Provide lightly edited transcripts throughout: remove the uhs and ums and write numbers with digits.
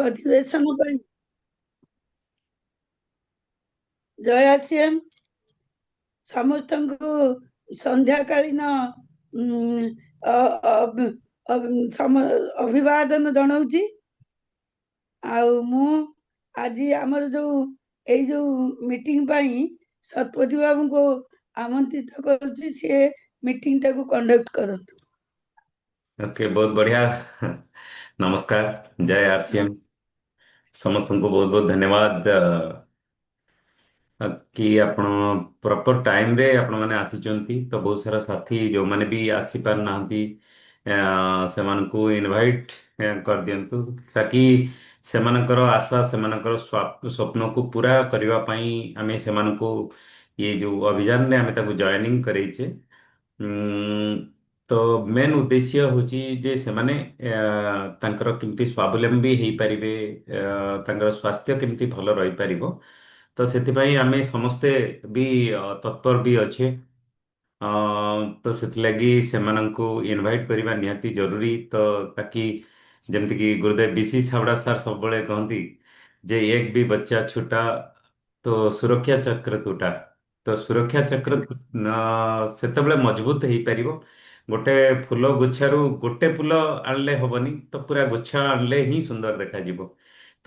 ଅଧିବେଶନ ପାଇଁ ଜୟ ଆସିଏମ୍ ସମସ୍ତଙ୍କୁ ସନ୍ଧ୍ୟାକାଳୀନ ଅଭିବାଦନ ଜଣାଉଛି। ଆଉ ମୁଁ ଆଜି ଆମର ଯୋଉ ମିଟିଂ ପାଇଁ ଶତପଥୀ ବାବୁଙ୍କୁ ଆମନ୍ତ୍ରିତ କରୁଛି, ସିଏ ମିଟିଂ ଟାକୁ କଣ୍ଡକ୍ଟ କରନ୍ତୁ। ओके, बहुत बढ़िया। नमस्कार, जय आरसीएम। समस्त को बहुत बहुत धन्यवाद कि आपण प्रॉपर टाइम रे आपण माने आसीचंती। तो बहुत सारा साथी जो माने भी आसी पार नाहंती सेमानकु इनवाइट कर दियंतु, ताकि सेमानकर आशा सेमानकर स्वप्न को पूरा करबा पई आमे सेमानकु ये जो अभियान ने आमे ताकु जॉइनिंग करैछे। तो मेन उद्देश्य होची जे सेमाने तांकर केमती स्वावलंबी हेई परिबे, तांकर स्वास्थ्य केमती भलो रही परिबो। तो ସେଥିପାଇଁ ଆମେ ସମସ୍ତେ ବି ତତ୍ପର ବି ଅଛେ। ତ ସେଥିଲାଗି ସେମାନଙ୍କୁ ଇନଭାଇଟ୍ କରିବା ନିହାତି ଜରୁରୀ। ତ ତାକି ଯେମିତିକି ଗୁରୁଦେବ ବିସି ଛାବଡା ସାର୍ ସବୁବେଳେ କହନ୍ତି ଯେ ଏକ ବି ବଚ୍ଚା ଛୋଟା ତ ସୁରକ୍ଷା ଚକ୍ର ତୁଟା। ତ ସୁରକ୍ଷା ଚକ୍ର ସେତେବେଳେ ମଜବୁତ ହେଇପାରିବ। ଗୋଟେ ଫୁଲ ଗୁଚ୍ଛାରୁ ଗୋଟେ ଫୁଲ ଆଣିଲେ ହବନି, ତ ପୁରା ଗୁଚ୍ଛ ଆଣିଲେ ହିଁ ସୁନ୍ଦର ଦେଖାଯିବ।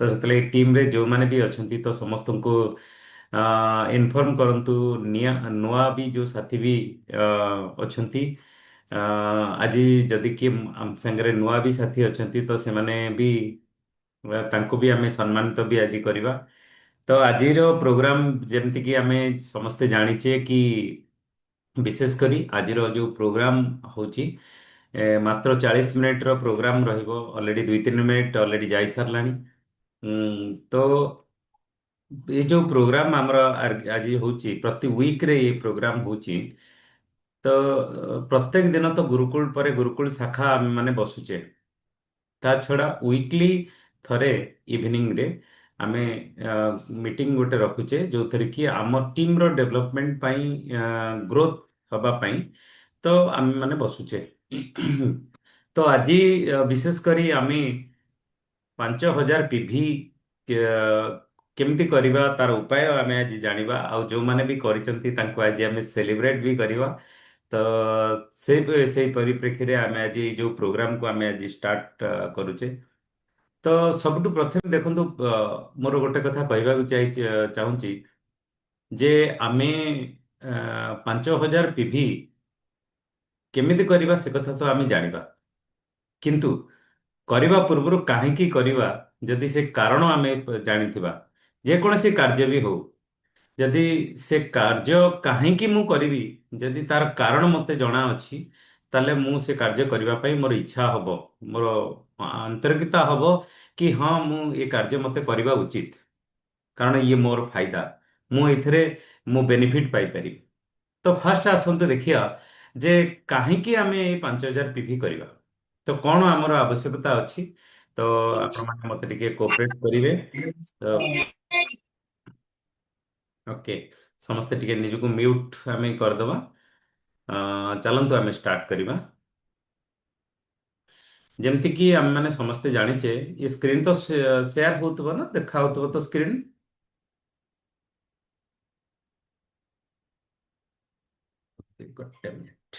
ତ ସେଥିଲାଗି ଟିମ୍ରେ ଯେଉଁମାନେ ବି ଅଛନ୍ତି ତ ସମସ୍ତଙ୍କୁ ଇନଫର୍ମ କରନ୍ତୁ। ନୂଆ ବି ଯେଉଁ ସାଥୀ ବି ଅଛନ୍ତି, ଆଜି ଯଦି କିଏ ଆମ ସାଙ୍ଗରେ ନୂଆ ବି ସାଥୀ ଅଛନ୍ତି ତ ସେମାନେ ବି ତାଙ୍କୁ ବି ଆମେ ସମ୍ମାନିତ ବି ଆଜି କରିବା। ତ ଆଜିର ପ୍ରୋଗ୍ରାମ ଯେମିତିକି ଆମେ ସମସ୍ତେ ଜାଣିଛେ କି ବିଶେଷ କରି ଆଜିର ଯେଉଁ ପ୍ରୋଗ୍ରାମ ହେଉଛି ମାତ୍ର 40 ମିନିଟ୍ର ପ୍ରୋଗ୍ରାମ ରହିବ। ଅଲରେଡ଼ି 2-3 ମିନିଟ୍ ଅଲରେଡ଼ି ଯାଇସାରିଲାଣି। ତ ये जो प्रोग्राम ଆମର ଆଜି ହଉଛି, ପ୍ରତି ୱିକରେ ये ପ୍ରୋଗ୍ରାମ ହଉଛି। ତ ପ୍ରତ୍ୟେକ ଦିନ ତ ଗୁରୁକୁଳ ପରେ ଗୁରୁକୁଳ ଶାଖା ଆମେ ମାନେ ବସୁଛେ। ତା ଛଡ଼ା ୱିକଲି ଥରେ ଇଭିନିଂରେ ଆମେ ମିଟିଂ ଗୋଟେ ରଖୁଛେ, ଯେଉଁଥିରେ କି ଆମ ଟିମ୍ର ଡେଭଲପମେଣ୍ଟ ପାଇଁ, ଗ୍ରୋଥ ହେବା ପାଇଁ ତ ଆମେ ମାନେ ବସୁଛେ। ତ ଆଜି ବିଶେଷ କରି ଆମେ 5,000 PV କେମିତି କରିବା ତାର ଉପାୟ ଆମେ ଆଜି ଜାଣିବା। ଆଉ ଯେଉଁମାନେ ବି କରିଛନ୍ତି ତାଙ୍କୁ ଆଜି ଆମେ ସେଲିବ୍ରେଟ ବି କରିବା। ତ ସେଇ ପରିପ୍ରେକ୍ଷୀରେ ଆମେ ଆଜି ଏଇ ଯେଉଁ ପ୍ରୋଗ୍ରାମକୁ ଆମେ ଆଜି ଷ୍ଟାର୍ଟ କରୁଛେ। ତ ସବୁଠୁ ପ୍ରଥମେ ଦେଖନ୍ତୁ, ମୋର ଗୋଟେ କଥା କହିବାକୁ ଚାହୁଁଛି ଯେ ଆମେ 5,000 PV କେମିତି କରିବା ସେ କଥା ତ ଆମେ ଜାଣିବା, କିନ୍ତୁ କରିବା ପୂର୍ବରୁ କାହିଁକି କରିବା, ଯଦି ସେ କାରଣ ଆମେ ଜାଣିଥିବା, ଯେକୌଣସି କାର୍ଯ୍ୟ ବି ହଉ, ଯଦି ସେ କାର୍ଯ୍ୟ କାହିଁକି ମୁଁ କରିବି, ଯଦି ତାର କାରଣ ମୋତେ ଜଣା ଅଛି, ତାହେଲେ ମୁଁ ସେ କାର୍ଯ୍ୟ କରିବା ପାଇଁ ମୋର ଇଚ୍ଛା ହବ, ମୋର ଆନ୍ତରିକତା ହବ କି ହଁ ମୁଁ ଏ କାର୍ଯ୍ୟ ମୋତେ କରିବା ଉଚିତ, କାରଣ ଇଏ ମୋର ଫାଇଦା, ମୁଁ ଏଥିରେ ମୁଁ ବେନିଫିଟ ପାଇପାରିବି। ତ ଫାଷ୍ଟ ଆସନ୍ତୁ ଦେଖିବା ଯେ କାହିଁକି ଆମେ ଏଇ 5,000 PV କରିବା। ତ କ'ଣ ଆମର ଆବଶ୍ୟକତା ଅଛି। ତ ଆପଣମାନେ ମତେ ଟିକେ କୋଅପରେଟ କରିବେ। ତ ଓକେ, ସମସ୍ତେ ଟିକେ ନିଜକୁ ମ୍ୟୁଟ୍ ଆମେ କରିଦେବା। ଚାଲନ୍ତୁ ଆମେ ଷ୍ଟାର୍ଟ କରିବା। ଯେମିତିକି ଆମେମାନେ ସମସ୍ତେ ଜାଣିଛେ, ଏ ସ୍କ୍ରିନ୍ ତ ସେୟାର ହେଉଥିବ ନା, ଦେଖା ହେଉଥିବ ତ ସ୍କ୍ରିନ୍। ଗୋଟେ ମିନିଟ୍।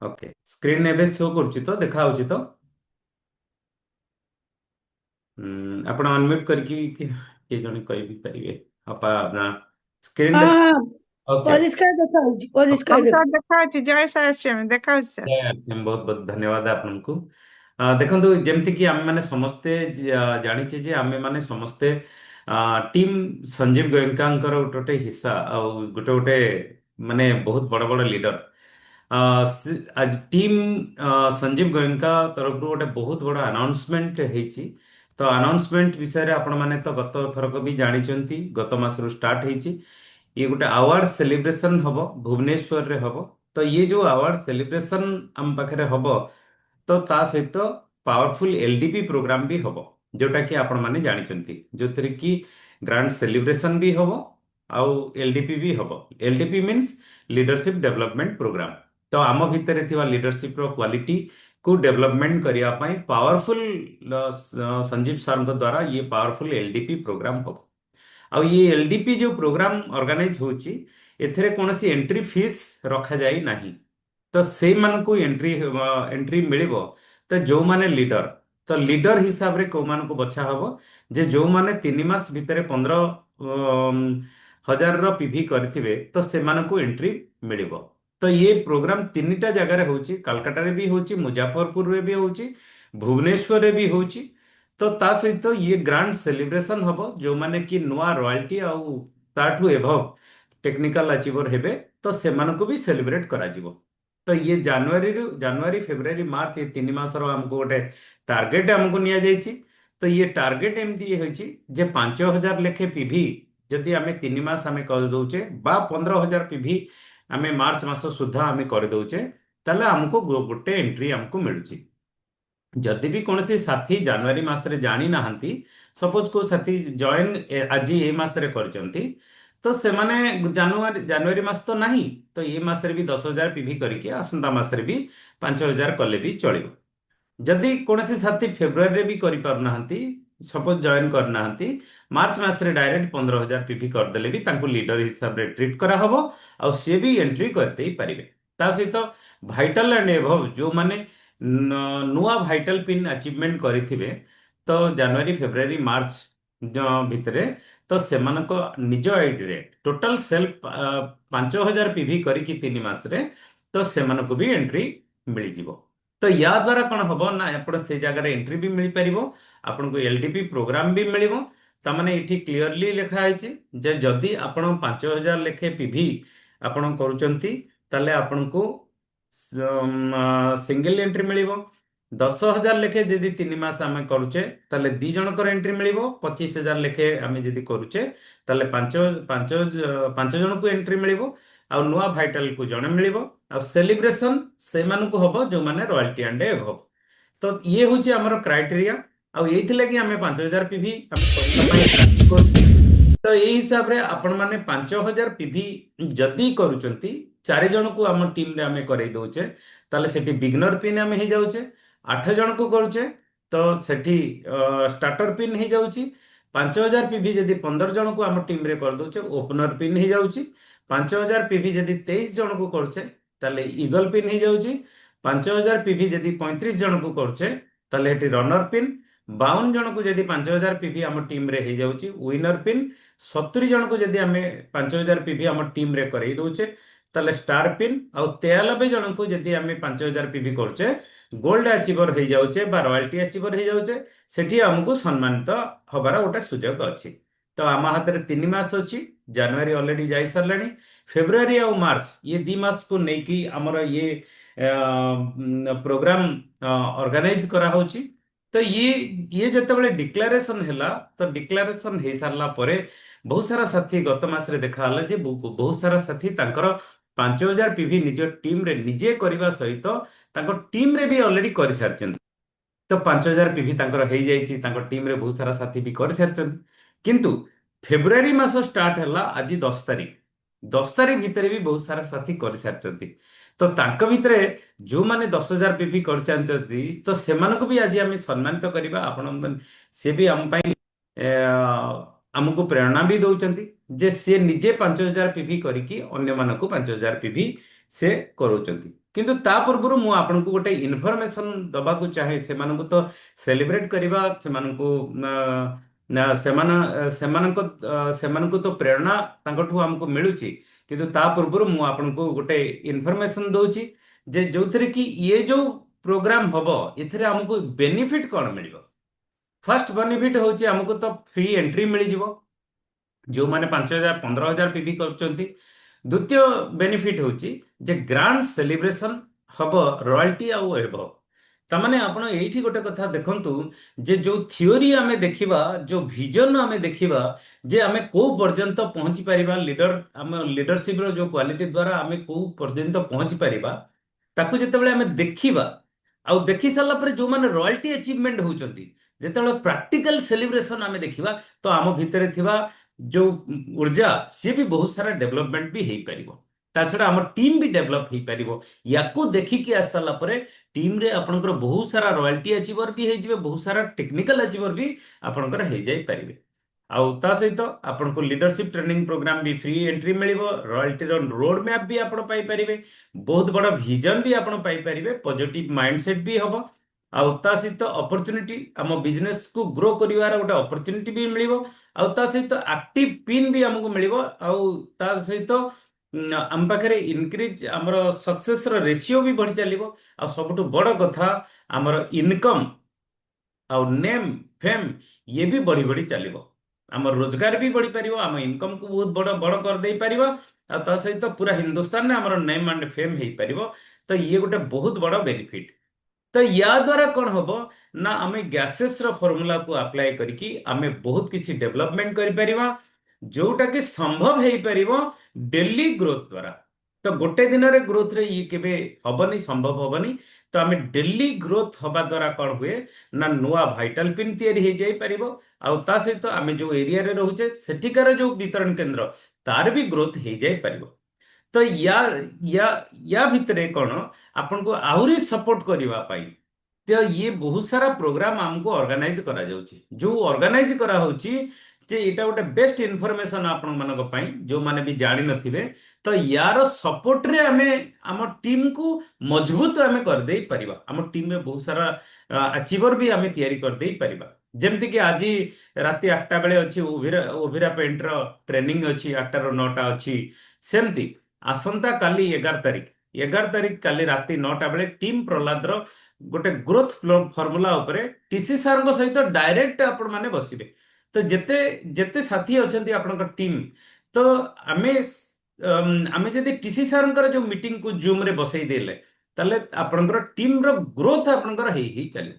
ଓକେ, ସ୍କ୍ରିନ୍ ଏବେ ଶୋ କରୁଛି ତ, ଦେଖା ହେଉଛି ତ। ଆପଣ ଅନମ୍ୟୁଟ୍ କରିକି କିଏ ଜଣେ କହିବି ପାରିବେ। ଆପା ନା ସ୍କ୍ରିନ୍ ହଁ ଦେଖା। ହଁ, ଓକେ। ପରିଷ୍କାର ଦେଖାଉଛି, ଓକେ, ପରିଷ୍କାର हम ଦେଖା। सर देखा जय श्री देखा सर। ବହୁତ ବହୁତ ଧନ୍ୟବାଦ ଆପଣଙ୍କୁ। ଦେଖନ୍ତୁ, ଯେମିତିକି ଆମେମାନେ ସମସ୍ତେ ଜାଣିଛେ ଯେ ଆମେମାନେ ସମସ୍ତେ ଟିମ୍ ସଞ୍ଜୀବ ଗୋଏଙ୍କାଙ୍କର ଗୋଟେ ଗୋଟେ ହିସ୍ସା, ଆଉ ଗୋଟେ ଗୋଟେ ମାନେ ବହୁତ ବଡ଼ ବଡ଼ ଲିଡର। ଆଜି ଟିମ୍ ସଞ୍ଜୀବ ଗୋଏଙ୍କା ତରଫରୁ ଗୋଟେ ବହୁତ ବଡ଼ ଆନାଉନ୍ସମେଣ୍ଟ ହେଇଛି। ତ ଆନାଉନ୍ସମେଣ୍ଟ ବିଷୟରେ ଆପଣମାନେ ତ ଗତ ଥରକ ବି ଜାଣିଛନ୍ତି, ଗତ ମାସରୁ ଷ୍ଟାର୍ଟ ହେଇଛି। ଇଏ ଗୋଟେ ଆୱାର୍ଡ ସେଲିବ୍ରେସନ ହବ, ଭୁବନେଶ୍ୱରରେ ହବ। ତ ଇଏ ଯୋଉ ଆୱାର୍ଡ ସେଲିବ୍ରେସନ ଆମ ପାଖରେ ହବ, ତ ତା ସହିତ ପାୱାରଫୁଲ ଏଲଡିପି ପ୍ରୋଗ୍ରାମ ବି ହବ, ଯୋଉଟା କି ଆପଣମାନେ ଜାଣିଛନ୍ତି, ଯୋଉଥିରେ କି ଗ୍ରାଣ୍ଡ ସେଲିବ୍ରେସନ ବି ହବ ଆଉ ଏଲଡିପି ବି ହବ। LDP means leadership development program. ତ ଆମ ଭିତରେ ଥିବା ଲିଡରशिପ ର କ୍ୱାଲିଟି କୁ ଡେଭଲପमेंट କରିବା ପାଇଁ ପାୱାରଫୁଲ ସଞ୍ଜୀବ ସାରଙ୍କ ଦ୍ୱାରା ଇଏ ପାୱାରଫୁଲ ଏଲଡିପି ପ୍ରୋଗ୍ରାମ ହବ। ଆଉ ये एलडीपी जो प्रोग्राम ऑर्गेनाइज होची एथिरे कौनसी एंट्री फीस रखा जाई नाही। तो से मानकु एंट्री मिलिबो। तो जो माने लीडर, तो लीडर हिसाब रे को मान को बछा हबो जे जो माने 3 मास भितरे 15,000 रो पीवी करथिबे तो से मानकु एंट्री मिलिबो। तो ये प्रोग्राम तीनटा जगह रे होची, कलकत्ता रे भी होची, मुजफ्फरपुर रे भी होची, भुवनेश्वर रे भी होची। तो ता सहित ये ग्रांड सेलिब्रेशन हबो जो माने कि नुआ रॉयल्टी आउ ताठू एभव टेक्निकल अचीवर हेबे तो सेमानकु भी सेलिब्रेट करा जिवो। तो ये जनवरी फेब्रुआरी मार्च ये 3 मास हमको गोटे टार्गेट हमको निया जाइछि। तो ये टार्गेट एमती ये होइछि जे 5,000 लेखे पीवी जदि आमे 3 मास आमे कर दउचे बा 15,000 पीवी आमे मार्च मास सुद्धा आमे कर दउचे ताले हमको गोटे एंट्री हमको मिलुछि। जदि भी कौन साथी जनवरी मासरे जानी नाहंती, सपोज को साथी जॉइन आज ए मासरे करचंती तो से माने जनवरी मास तो नहीं तो ये मासरे भी 10,000 पीवी करके आसंता मासरे भी 5,000 कले भी चलिबो। जदि कौन साथी फेब्रुआरी रे भी करि पारुनाहंती, सपोज जॉइन करनाहंती, मार्च मासरे डायरेक्ट 15,000 पीवी करदेले भी तांको लीडर हिसाब रे ट्रीट करा हबो और से भी एंट्री करते ही पारिबे। ता सहित भाइटल एंड एभव जो माने नुआ भाइटल पिन अचीवमेंट करिथिबे तो जनवरी फेब्रुआरी मार्च भितरे तो सेमानको निज आईडी रे टोटल सेल्फ 5,000 पीवी करिकी 3 मास रे तो सेमानको भी एंट्री मिल जिवो। तो या द्वारा कौन हबो ना आपण से जगह एंट्री भी मिल परिबो, आपन को एलडीपी प्रोग्राम भी मिलिबो। तमाने इठी क्लियरली लिखा है जे जदि आपण 5,000 लेखे पीवी आपण करूचंती ताले आपण को सिंगल एंट्री मिलिबो। 10,000 लेखे जदि 3 मास आमे करूचे ताले 2 जनकर एंट्री मिलिबो। 25,000 लेखे आमे जदि करूचे ताले 5 जन को एंट्री मिलिबो आ नुआ भाइटल को जने मिलिबो। आ सेलिब्रेशन से मान को हबो जो माने रॉयल्टी एंड एभव। तो ये होची हमर क्राइटेरिया आ एइथिले कि आमे 5,000 पीवी तो यही हिसाब रे आपण माने 5,000 पीवी जदि करूचंती 4 जन को हम टीम रे आमे करई दोचे ताले सेठी बिगनर पिन आमे हे जाउचे। 8 जन को करूचे तो सेठी स्टार्टर पिन हे जाउची। 5,000 पीवी जदि 15 जन को हम टीम रे कर दोचे ओपनर पिन हे जाउची। 5,000 पीवी जदि 23 जन को करूचे ताले ईगल पिन हे जाउची। 5,000 पीवी जदि 35 जन को करूचे ताले हेठी रनर पिन। 52 जन को जदि 5,000 पीवी हम टीम रे हे जाउची विनर पिन। 70 जन को जदि आमे 5,000 पीवी हम टीम रे करई दोचे ताले स्टार पिन। आ 93 जन को जदि आमे 5,000 पीवी करचे गोल्ड अचीवर हो जाउचे बा रॉयल्टी अचीवर हो जाउचे सेठी हमको सम्मानित हबार गोटे सुजोग अछि। तो आम हाथ में 3 मास अच्छी, जनवरी ऑलरेडी जाई सारलानी, फेब्रुआरी और मार्च ये 2 मास को लेकिन आमर ये प्रोग्राम ऑर्गेनाइज करा होची। तो ये जतबेले डिक्लेरेशन हैला तो डिक्लेरेशन हो सारला परे बहुत सारा साथी गत मासरे देखा हला जे बहुत सारा साथी तांकर 5,000 पीवी निज टीम रे निजे करबा सहित तांको टीम रे भी ऑलरेडी कर सारचन। तो 5,000 पीवी तांकर हो जाइछि, तांको टीम रे बहुत सारा साथी भी कर सारचन। किंतु फेब्रुआरी मास स्टार्ट हैला आज 10 तारीख, 10 तारीख भितर भी बहुत सारा साथी कर सारचंती। तो तांको भितरे जो माने 10,000 पीवी कर चाहती तो सेमानको भी आज आम सम्मानित करबा। आपण से भी आम पई आमको प्रेरणा भी दौरान जे से निजे 5,000 पीवी करिकी अन्य मानक 5,000 पीवी से करोचंती। किंतु ता पूर्व मु आपन को गोटे इन्फॉर्मेशन दबा को चाहे से मानक तो सेलिब्रेट करबा से मानक सेमानक तो प्रेरणा तांकठू हमको मिलुची। किंतु ता पूर्व मु आपन को गोटे इन्फॉर्मेशन दउची जे जोथरे कि ये जो प्रोग्राम हबो इथरे हमको बेनिफिट कोन मिलिबो। फर्स्ट बेनिफिट होची हमको तो फ्री एंट्री मिल जिवो जो माने 5,000 15,000 पीवी करचंती। द्वितीय बेनिफिट होची जे ग्रांड सेलिब्रेशन हबो रॉयल्टी आउ एबो। तमाने आपण एठी गोटे कथा देखंतु जे जो थियोरी आमे देखिबा, जो विजन आमे देखिबा जे आमे को पर्यंत पहुंची परिबा, लीडर आम लीडरशिप रो जो क्वालिटी द्वारा आमे को पर्यंत पहुंची परिबा ताकू जेतेबेले आमे देखिबा आउ देखि साला पर जो माने रॉयल्टी अचीवमेंट होचंती जेतेबेले प्रैक्टिकल सेलिब्रेशन आमे देखिबा तो आम भितरे थिबा जो ऊर्जा सी भी बहुत सारा डेवलपमेंट भी हो पारिबो। ता छड़ा हमर टीम भी डेवलप हो पारिबो। याकू देखिकी आस सारा परे टीम रे आपनकर बहुत सारा रॉयल्टी अचीवर भी हो जिवे, बहुत सारा टेक्निकल अचीवर भी आपनकर हो जाई पारिबे। आउ ता सहित आपनको लीडरशिप ट्रेनिंग प्रोग्राम भी फ्री एंट्री मिलिबो, रॉयल्टी रो रोड मैप भी आपण पाई परिबे, बहुत बड़ा विजन भी आपण पाई परिबे, पॉजिटिव माइंडसेट भी हबो। आउ ता सहित अपॉर्चुनिटी आम बिजनेस को ग्रो करिवार गोटे अपॉर्चुनिटी भी मिलिबो। आउ ता सहित एक्टिव पिन भी हमको मिलिबो। आउ ता सहित आम पाखे इनक्रीज आमर सक्सेस रेशियो भी बढ़ी चलिबो। आ सबुठु बड़ कथा आमर इनकम आउ नेम फेम ये भी बढ़ी बढ़ी चलिबो। आम रोजगार भी बढ़ी पारिबो, आम इनकम को बहुत बड़ बड़ कर दे पारिबो। आ ता सहित पूरा हिंदुस्तान में आमर नेम एंड फेम हो पारिबो। तो ये गोटे बहुत बड़ बेनिफिट। तो या द्वारा कौन हम ना आम गैसेस फॉर्मूला को अप्लाई करके आम बहुत किसी डेवलपमेंट करिपरिबा, जोटा कि संभव हो पारिबो डेली ग्रोथ द्वारा। तो गोटे दिन रे ग्रोथ रे ये केबे हबनी, संभव हबनी। तो आम डेली ग्रोथ हवा द्वारा कौन हुए ना नुआ भाइटाल पिन तैयारी हो जाई पारिबो। आउ ता सहित आम जो एरिया रे रोचे सेठिकार जो वितरण केंद्र तार भी ग्रोथ हो जाई पारिबो। तो या या भितरे कौन आपन को आहुरी सपोर्ट करबा पाई तो ये बहुत सारा प्रोग्राम हमको ऑर्गेनाइज करा जाउची, जो ऑर्गेनाइज करा होची जे एटा गोटे बेस्ट इनफॉरमेशन आपण मानक पई जो माने भी जानि नथिबे। तो यार सपोर्ट रे हमें आम टीम को मजबूत हमें कर देई परिबा। आम टीम में बहुत सारा अचीवर भी हमें तैयारी कर देई परिबा। जेमति कि आज राति 8टा बेले अछि ओभिरा ओभिरा पेंट रो ट्रेनिंग अछि, 8टा रो 9टा अछि। सेमति आसंता काली 11 तारिख, 11 तारिख काली राति 9टा बेले टीम प्रहलाद रो गोटे ग्रोथ फॉर्मूला उपरे टीसी सार सहित डायरेक्ट आपण माने बसिबे। तो जेते जेते साथी अछंती आपनकर टीम, तो आमे आमे जदि टीसी सार जो मीटिंग को जूम रे बसई देले ताले आपनकर टीम रो ग्रोथ आपनकर हेई चले।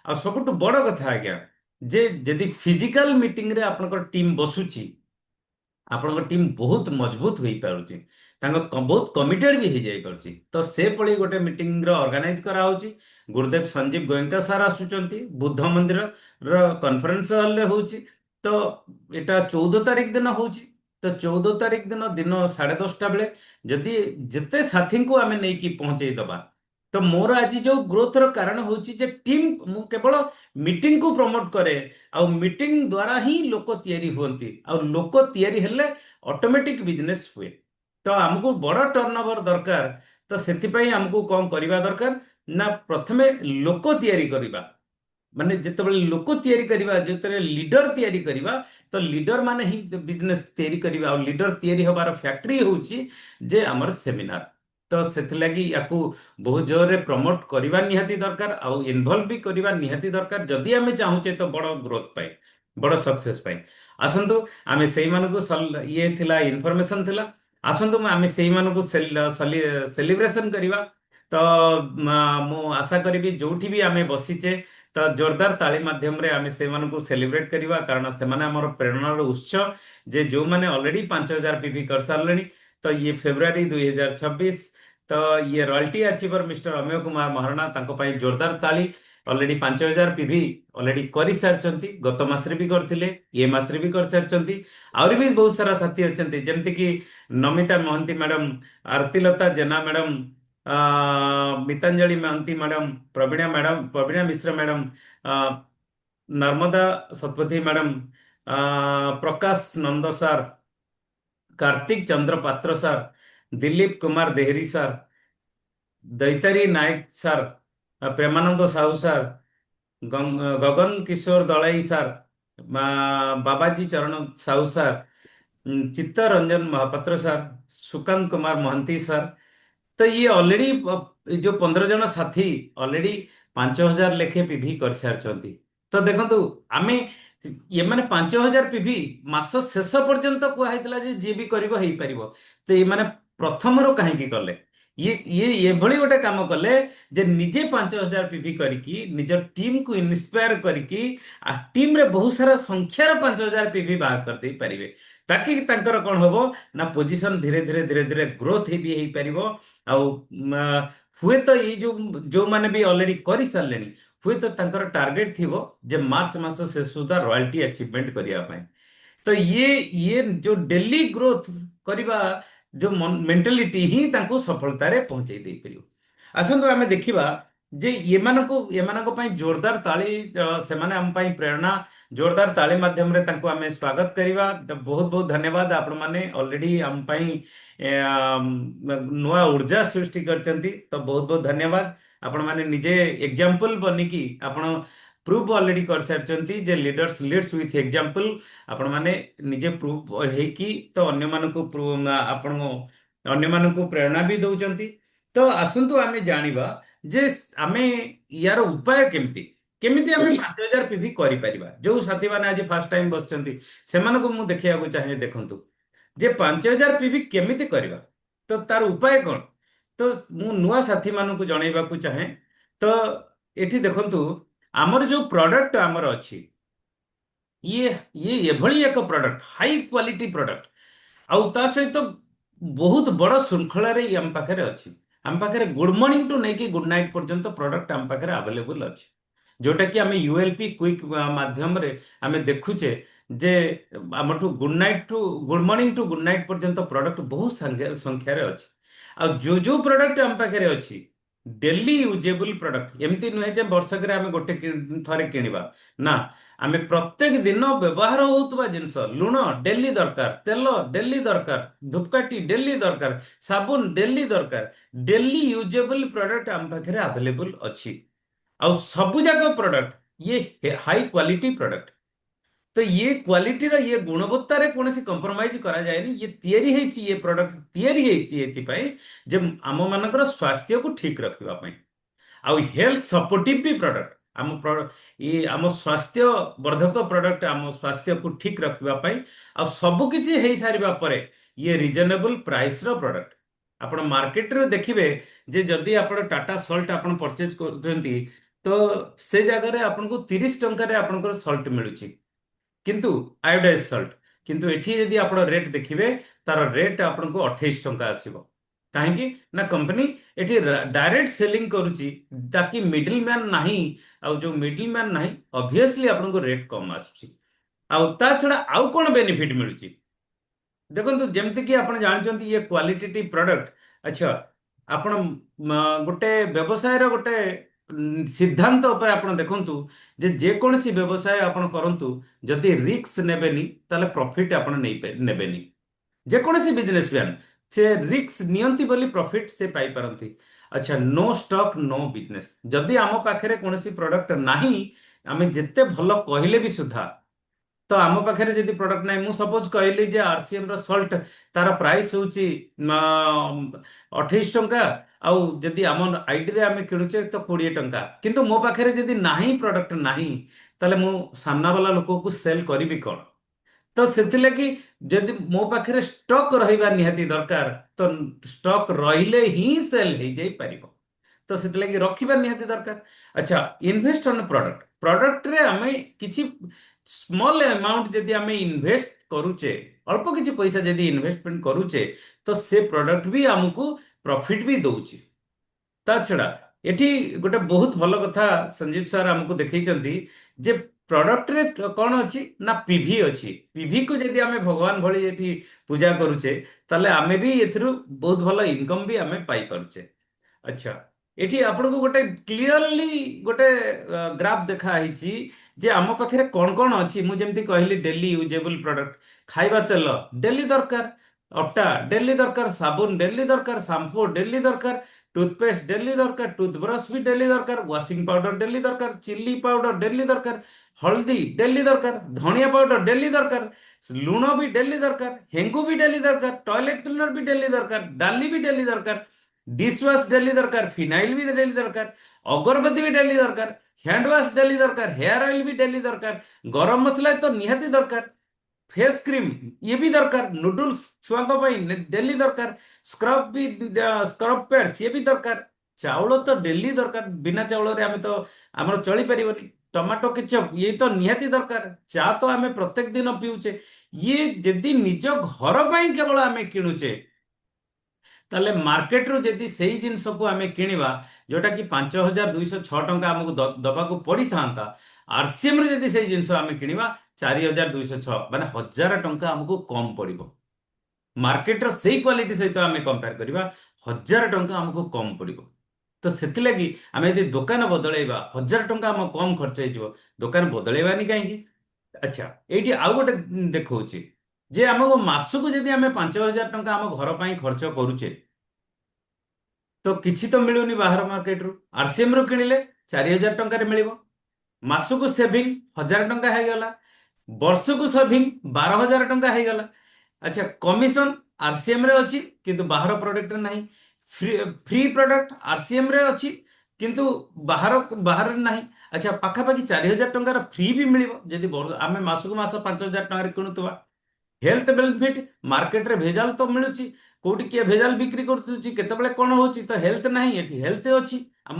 आ सबुठ बड़ कथा आज्ञा जे जदि फिजिकल मीटिंग रे आपनकर टीम बसुची ଆପଣଙ୍କ ଟିମ୍ ବହୁତ ମଜବୁତ ହୋଇପାରୁଛି, ବହୁତ କମିଟେଡ୍ ବି ହେଇଯାଇପାରୁଛି। ତ ସେ ଭଳି ଗୋଟେ ମିଟିଂର ଅର୍ଗାନାଇଜ କରାହେଉଛି। ଗୁରୁଦେବ ସଞ୍ଜୀବ ଗୋଏଙ୍କା ସାର୍ ଆସୁଛନ୍ତି, ବୁଦ୍ଧ ମନ୍ଦିରର କନଫରେନ୍ସ ହଲରେ ହଉଛି। ତ ଏଟା 14 ତାରିଖ ଦିନ ହଉଛି। ତ 14 ତାରିଖ ଦିନ ଦିନ 10:30 ବେଳେ ଯଦି ଯେତେ ସାଥୀଙ୍କୁ ଆମେ ନେଇକି ପହଞ୍ଚେଇ ଦବା, ତ ମୋର ଆଜି ଯୋଉ ଗ୍ରୋଥର କାରଣ ହଉଛି ଯେ ଟିମ୍, ମୁଁ କେବଳ ମିଟିଂ କୁ ପ୍ରମୋଟ କରେ। ଆଉ ମିଟିଂ ଦ୍ୱାରା ହିଁ ଲୋକ ତିଆରି ହୁଅନ୍ତି, ଆଉ ଲୋକ ତିଆରି ହେଲେ ଅଟୋମେଟିକ ବିଜନେସ ହୁଏ। ତ ଆମକୁ ବଡ ଟର୍ନଓଭର ଦରକାର। ତ ସେଥିପାଇଁ ଆମକୁ କଣ କରିବା ଦରକାର ନା ପ୍ରଥମେ ଲୋକ ତିଆରି କରିବା। ମାନେ ଯେତେବେଳେ ଲୋକ ତିଆରି କରିବା, ଯେତେବେଳେ ଲିଡର ତିଆରି କରିବା, ତ ଲିଡର ମାନେ ହିଁ ବିଜନେସ ତିଆରି କରିବା। ଆଉ ଲିଡର ତିଆରି ହବାର ଫ୍ୟାକ୍ଟରି ହଉଛି ଯେ ଆମର ସେମିନାର। ତ ସେଥିଲାଗି ୟାକୁ ବହୁତ ଜୋରରେ ପ୍ରମୋଟ କରିବା ନିହାତି ଦରକାର, ଆଉ ଇନଭଲ୍ଭ ବି କରିବା ନିହାତି ଦରକାର ଯଦି ଆମେ ଚାହୁଁଛେ ତ ବଡ ଗ୍ରୋଥ ପାଇଁ, ବଡ ସକ୍ସେସ ପାଇଁ। ଆସନ୍ତୁ ଆମେ ସେଇମାନଙ୍କୁ ଇଏ ଥିଲା ଇନଫର୍ମେସନ ଥିଲା। ଆସନ୍ତୁ ଆମେ ସେଇମାନଙ୍କୁ ସେଲିବ୍ରେସନ କରିବା। ତ ମୁଁ ଆଶା କରିବି ଯୋଉଠି ବି ଆମେ ବସିଛେ ତ ଜୋରଦାର ତାଳି ମାଧ୍ୟମରେ ଆମେ ସେମାନଙ୍କୁ ସେଲିବ୍ରେଟ କରିବା, କାରଣ ସେମାନେ ଆମର ପ୍ରେରଣାର ଉତ୍ସ। ଯେ ଯୋଉମାନେ ଅଲରେଡି 5,000 ପିଭି କରିସାରିଲେଣି, ତ ଇଏ ଫେବୃଆରୀ 2026। ତ ଇଏ ରୟାल्टी अचीवर मिस्टर अमेय कुमार महाराणा, तांको ପାଇଁ जोरदार ताली। ऑलरेडी 5,000 पिभी ऑलरेडी କରି ସାରିଛନ୍ତି, ଗତ ମାସରେ ବି କରିଥିଲେ, ଏ ମାସରେ ବି କରି ସାରିଛନ୍ତି। ଆହୁରି ବି ବହୁତ ସାରା ସାଥୀ ଅଛନ୍ତି, ଯେମିତି କି Namita Mohanty madam, Aratilata Jena madam, Mitanjali Mohanty madam, Prabina Mishra madam, Narmada Satapathy madam, Prakash Nanda sir, Kartik Chandra Patra sir, Dilip Kumar Dehury sir, Daitari Nayak sir, Premananda Sahu sir, Gagan Kishore Dalai sir, Babaji Charan Sahu sir, Chittaranjan Mohapatra sir, Sukanta Kumar Mohanty sir. तो ये ऑलरेडी जो 15 जन साथी ऑलरेडी 5,000 लेखे पिभी कर सारी। तो देखो आमे ये माने 5,000 पिभी मास शेष पर्यंत कहला जी भी कर तो ये माने प्रथम रो कहीं कले ये भली गोटे काम कले जे निजे 5,000 पिभी करके निज टीम को इन्स्पायर करके टीम रे बहुत सारा संख्यार 5,000 पिभी बाहर कर दे पारिबे, ताकि तांकर कौन होबो ना पोजीशन धीरे धीरे धीरे धीरे ग्रोथ भी हो पारिबो। आउ हुए तो ये जो माने भी ऑलरेडी कर सारे हुए तो तांकर टार्गेट थिबो जे मार्च मास से सुधा रॉयल्टी अचीवमेंट करिया पाए। तो ये जो डेली ग्रोथ करवा जो मेंटालिटी ही तांको सफलता रे पहुंचाई दे परियो। आसंतु आमे देखिबा जे एमानको ପାଇଁ जोरदार ताली सेमाने हम ପାଇଁ प्रेरणा जोरदार ताली माध्यम रे तांको आमे स्वागत करिवा। बहुत बहुत धन्यवाद आपण माने ऑलरेडी हम ପାଇଁ नुआ ऊर्जा सृष्टि करचंती। तो बहुत बहुत धन्यवाद। आपण माने निजे एग्जांपल बनिकी आपण प्रूफ ऑलरेडी कर सारचंती जे लीडर्स लीड्स विथ एग्जांपल। आपण माने निजे प्रूफ हेकी तो अन्य मानको आपण अन्य मानको प्रेरणा भी दउचंती। तो आसंतु आमे जानिबा जे आमे यार उपाय केमती केमिति आमे 5000 पीवी करि परिबा। जो साथी माने आज फर्स्ट टाइम बसचंती सेमानको मु देखिया को चाहे देखंतु जे 5000 पीवी केमिति करबा तो तार उपाय कोन। तो मु नुआ साथी मानको जणैबा को चाहे। तो एठी देखंतु हमर जो प्रोडक्ट हमर अछि ये एभली एक प्रोडक्ट हाई क्वालिटी प्रोडक्ट आउ ता सहित बहुत बड़ श्रृंखला रे हम पाखरे अछि। हम पाखरे गुड मॉर्निंग टू नेकी गुड नाइट पर्यंत प्रोडक्ट हम पाखरे अवेलेबल अछि जोटा कि आम यूएलपी क्विक माध्यम रे आमे देखुचे जे आमठू good morning to good night पर्यंत प्रोडक्ट बहुत संख्या रे अछि। आ जो प्रोडक्ट हम पाखरे अछि डेली यूजेबल प्रोडक्ट एमती नुहे जे वर्षक आमे गोटे थरे किनिबा ना। आमे प्रत्येक दिन व्यवहार होउतबा जिंस लुण डेली दरकार तेल डेली दरकार धूपकाठी डेली दरकार साबुन डेली दरकार डेली यूजेबल प्रोडक्ट हम पाखरे अवेलेबल अछि। और सबु जाक प्रोडक्ट ये हाई क्वालिटी प्रोडक्ट। तो ये क्वालिटी रा ये गुणवत्ता रे कोनसी कंप्रोमाइज करा जायनी। ये तयारी हेची ये प्रोडक्ट तयारी हेची एति पई जे आम मानकर स्वास्थ्य को ठीक रखिबा पई आउ हेल्थ सपोर्टिव भी प्रोडक्ट ये आम स्वास्थ्य वर्धक प्रोडक्ट आम स्वास्थ्य को ठीक रखिबा पई आ सब किछि हेई सारिबा परे ये रिजनेबल प्राइस रो प्रोडक्ट। आपण मार्केट रे देखिबे जे जदी आपण टाटा सॉल्ट आपण परचेज करथंती तो से जगह रे आपन को 30 टंका रे आपन सॉल्ट मिलुची किंतु आयोडाइज सॉल्ट किंतु एठी यदि आपण रेट देखिबे तार रेट आपन को 28 टंका आसीबो। काहेकि ना कंपनी एठी डायरेक्ट सेलिंग करूची ताकि मिडिल मैन नाही। आ जो मिडिल मैन नाही ऑब्वियसली आपन को रेट कम आसुची। आ ता छडा आउ कोन बेनिफिट मिलुची देखंतु जेमति कि आपण जानचंती ये क्वालिटी प्रोडक्ट। अच्छा आपण गोटे व्यवसाय रो गोटे सिद्धांत उपर आपण देखंतु जे कोनसी व्यवसाय आपण करंतु जदि रिस्क नेबेनी ताले प्रॉफिट आपण नेबेनी। जे कोनसी बिजनेसमैन से रिस्क नियंती बोली प्रॉफिट से पाई परंती। अच्छा नो स्टॉक नो बिजनेस। जदि आम पाखरे कोनसी प्रोडक्ट नाही आमे जेते भलो कहले भी सुधा तो आम पाखे जदि प्रोडक्ट ना मु सपोज कहली जे आरसीएम रो सॉल्ट तार प्राइस होची 28 टंका आउ जदि आम आईडी रे आमे किणुचे तो 20 टंका किंतु मो पाखे जदि नाही प्रोडक्ट नाही ताले मु सामना वाला लोक को सेल करिबी कोन। तो सेति लगी जदि मो पाखे स्टॉक रहिबा निहाती दरकार तो स्टॉक रहिले ही सेल हे जाई परिबो। तो से लगी रखिबा निहाती दरकार। अच्छा इन्वेस्ट ऑन प्रोडक्ट प्रोडक्ट रे आमे किछि स्मॉल अमाउंट जदि आमे इन्वेस्ट करूचे अल्प किछि पैसा जदि इन्वेस्टमेंट करूचे तो से प्रोडक्ट भी हमको प्रॉफिट भी दउची। ता छड़ा एठी गोटे बहुत भलो कथा संजीव सर हमको देखैचंती जे प्रोडक्ट रे कोन अछि ना पीवी अछि। पीवी को जदि आमे भगवान भली एठी पूजा करूचे ताले आमे भी एथरु बहुत भलो इनकम भी आमे पाई पारुचे। अच्छा एठी आपण को गोटे क्लियरली गोटे ग्राफ देखा हिची जे आम पाखे कौन कौन अच्छी मुझे जेमती कहली डेली यूजेबल प्रोडक्ट खाइबा तेल डेली दरकार अटा डेली दरकार साबुन डेली दरकार शैम्पू डेली दरकार टूथपेस्ट डेली दरकार टूथब्रश भी डेली दरकार वॉशिंग पाउडर डेली दरकार चिल्ली पाउडर डेली दरकार हल्दी डेली दरकार धनिया पाउडर डेली दरकार लुण भी डेली दरकार हेंगू भी डेली दरकार टॉयलेट क्लीनर भी डेली दरकार डाली भी डेली दरकार डिश वॉश डेली दरकार फिनाइल भी डेली दरकार अगरबत्ती भी डेली दरकार हैंड वॉश डेली दरकार हेयर ऑयल भी डेली दरकार गरम मसला तो निहाती दरकार फेस क्रीम ये भी दरकार नूडल्स छुआ डेली दरकार स्क्रब भी स्क्रब पैड्स ये भी दरकार चाउल तो डेली दरकार बिना चाउल रे आमे तो हमर चली परिबनी टमाटो केचप ये तो निहाती दरकार चा तो आमे प्रत्येक दिन पीउचे ये जदि निज घर पई केवल आमे किणुचे ताले मार्केट रो जदि सेही जिंस को आमे किनिबा जोटा कि 5206 टंका हमको दबा को पड़ी थांता आरसीएम रे जदि सेही जिंस आमे किनिबा 4206 ମାନେ 1000 ଟଙ୍କା ଆମକୁ କମ ପଡିବ। ମାର୍କେଟର ସେଇ କ୍ୱାଲିଟି ସହିତ ଆମେ କମ୍ପେୟାର କରିବା, 1000 ଟଙ୍କା ଆମକୁ କମ ପଡିବ। ତ ସେଥିଲାଗି ଆମେ ଯଦି ଦୋକାନ ବଦଳେଇବା, 1000 ଟଙ୍କା ଆମ କମ ଖର୍ଚ୍ଚ ହେଇଯିବ, ଦୋକାନ ବଦଳେଇବାନି କାହିଁକି? ଆଚ୍ଛା, ଏଇଠି ଆଉ ଗୋଟେ ଦେଖଉଛି ଯେ ଆମକୁ ମାସକୁ ଯଦି ଆମେ 5000 ଟଙ୍କା ଆମ ଘର ପାଇଁ ଖର୍ଚ୍ଚ କରୁଛେ, ତ କିଛି ତ ମିଳୁନି ବାହାର ମାର୍କେଟରୁ। ଆରସିଏମ ରୁ କିଣିଲେ 4000 ଟଙ୍କାରେ ମିଳିବ। ମାସକୁ ସେଭିଂ 1000 ଟଙ୍କା ହେଇଗଲା, ବର୍ଷକୁ ସେଭିଂ 12000 ଟଙ୍କା ହେଇଗଲା। ଆଚ୍ଛା, କମିଶନ ଆରସିଏମ ରେ ଅଛି କିନ୍ତୁ ବାହାର ପ୍ରଡକ୍ଟରେ ନାହିଁ। ଫ୍ରି ଫ୍ରି ପ୍ରଡକ୍ଟ ଆରସିଏମ ରେ ଅଛି କିନ୍ତୁ ବାହାରରେ ନାହିଁ। ଆଚ୍ଛା, ପାଖାପାଖି 4000 ଟଙ୍କାର ଫ୍ରି ବି ମିଳିବ ଯଦି ଆମେ ମାସକୁ ମାସ 5000 ଟଙ୍କାରେ କିଣୁଥିବା। ହେଲ୍ଥ ବେନିଫିଟ ମାର୍କେଟରେ ଭେଜାଲ ତ ମିଳୁଛି, କୋଉଠି କିଏ ଭେଜାଲ ବିକ୍ରି କରୁଛି, କେତେବେଳେ କଣ ହଉଛି, ତ ହେଲ୍ଥ ନାହିଁ, ଏଠି ହେଲ୍ଥ ଅଛି ଆମ।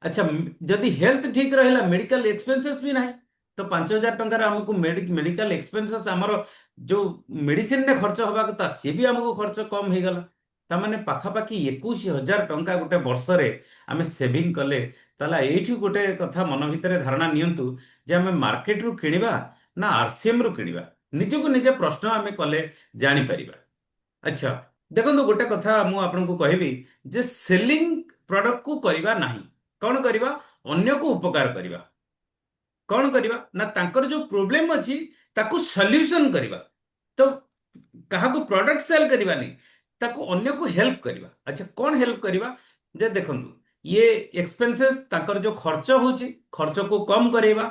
ଆଚ୍ଛା, ଯଦି ହେଲ୍ଥ ଠିକ ରହିଲା, ମେଡିକାଲ ଏକ୍ସପେନ୍ସେସ୍ ବି ନାହିଁ, ତ 5000 ଟଙ୍କାରେ ଆମକୁ ମେଡିକାଲ ଏକ୍ସପେନ୍ସେସ୍ ଆମର ଯୋଉ ମେଡିସିନରେ ଖର୍ଚ୍ଚ ହବା କଥା ସିଏ ବି ଆମକୁ ଖର୍ଚ୍ଚ କମ ହେଇଗଲା। ତାମାନେ ପାଖାପାଖି 21000 ଟଙ୍କା ଗୋଟେ ବର୍ଷରେ ଆମେ ସେଭିଂ କଲେ। ତାହେଲେ ଏଇଠି ଗୋଟେ କଥା ମନ ଭିତରେ ଧାରଣା ନିଅନ୍ତୁ ଯେ ଆମେ ମାର୍କେଟରୁ କିଣିବା ନା ଆରସିଏମ ରୁ କିଣିବା। ନିଜକୁ ନିଜେ ପ୍ରଶ୍ନ ଆମେ କଲେ ଜାଣିପାରିବା। ଆଚ୍ଛା, ଦେଖନ୍ତୁ ଗୋଟେ କଥା ମୁଁ ଆପଣଙ୍କୁ କହିବି ଯେ ସେଲିଂ ପ୍ରଡକ୍ଟକୁ କରିବା ନାହିଁ। କଣ କରିବା? ଅନ୍ୟକୁ ଉପକାର କରିବା। କଣ କରିବା ନା ତାଙ୍କର ଯୋଉ ପ୍ରୋବ୍ଲେମ ଅଛି ତାକୁ ସଲ୍ୟୁସନ କରିବା। ତ କାହାକୁ ପ୍ରଡକ୍ଟ ସେଲ୍ କରିବାନି, ତାକୁ ଅନ୍ୟକୁ ହେଲ୍ପ କରିବା। ଆଚ୍ଛା, କଣ ହେଲ୍ପ କରିବା? ଯେ ଦେଖନ୍ତୁ, ଇଏ ଏକ୍ସପେନ୍ସେସ୍ ତାଙ୍କର ଯୋଉ ଖର୍ଚ୍ଚ ହଉଛି, ଖର୍ଚ୍ଚକୁ କମ କରେଇବା,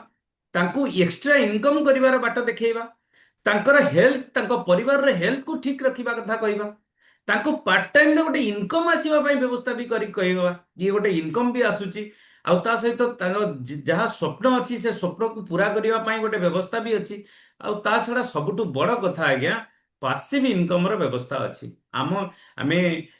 ତାଙ୍କୁ ଏକ୍ସଟ୍ରା ଇନକମ କରିବାର ବାଟ ଦେଖେଇବା, ତାଙ୍କର ହେଲ୍ଥ, ତାଙ୍କ ପରିବାରର ହେଲ୍ଥକୁ ଠିକ ରଖିବା କଥା କହିବା, ତାଙ୍କୁ ପାର୍ଟ ଟାଇମରେ ଗୋଟେ ଇନକମ ଆସିବା ପାଇଁ ବ୍ୟବସ୍ଥା ବି କରି କହିବା, ଯିଏ ଗୋଟେ ଇନକମ ବି ଆସୁଛି, ଆଉ ତା ସହିତ ତାଙ୍କ ଯାହା ସ୍ୱପ୍ନ ଅଛି ସେ ସ୍ୱପ୍ନକୁ ପୁରା କରିବା ପାଇଁ ଗୋଟେ ବ୍ୟବସ୍ଥା ବି ଅଛି। ଆଉ ତା ଛଡା ସବୁଠୁ ବଡ କଥା ଆଜ୍ଞା, ପାସିଭ ଇନକମର ବ୍ୟବସ୍ଥା ଅଛି। ଆମେ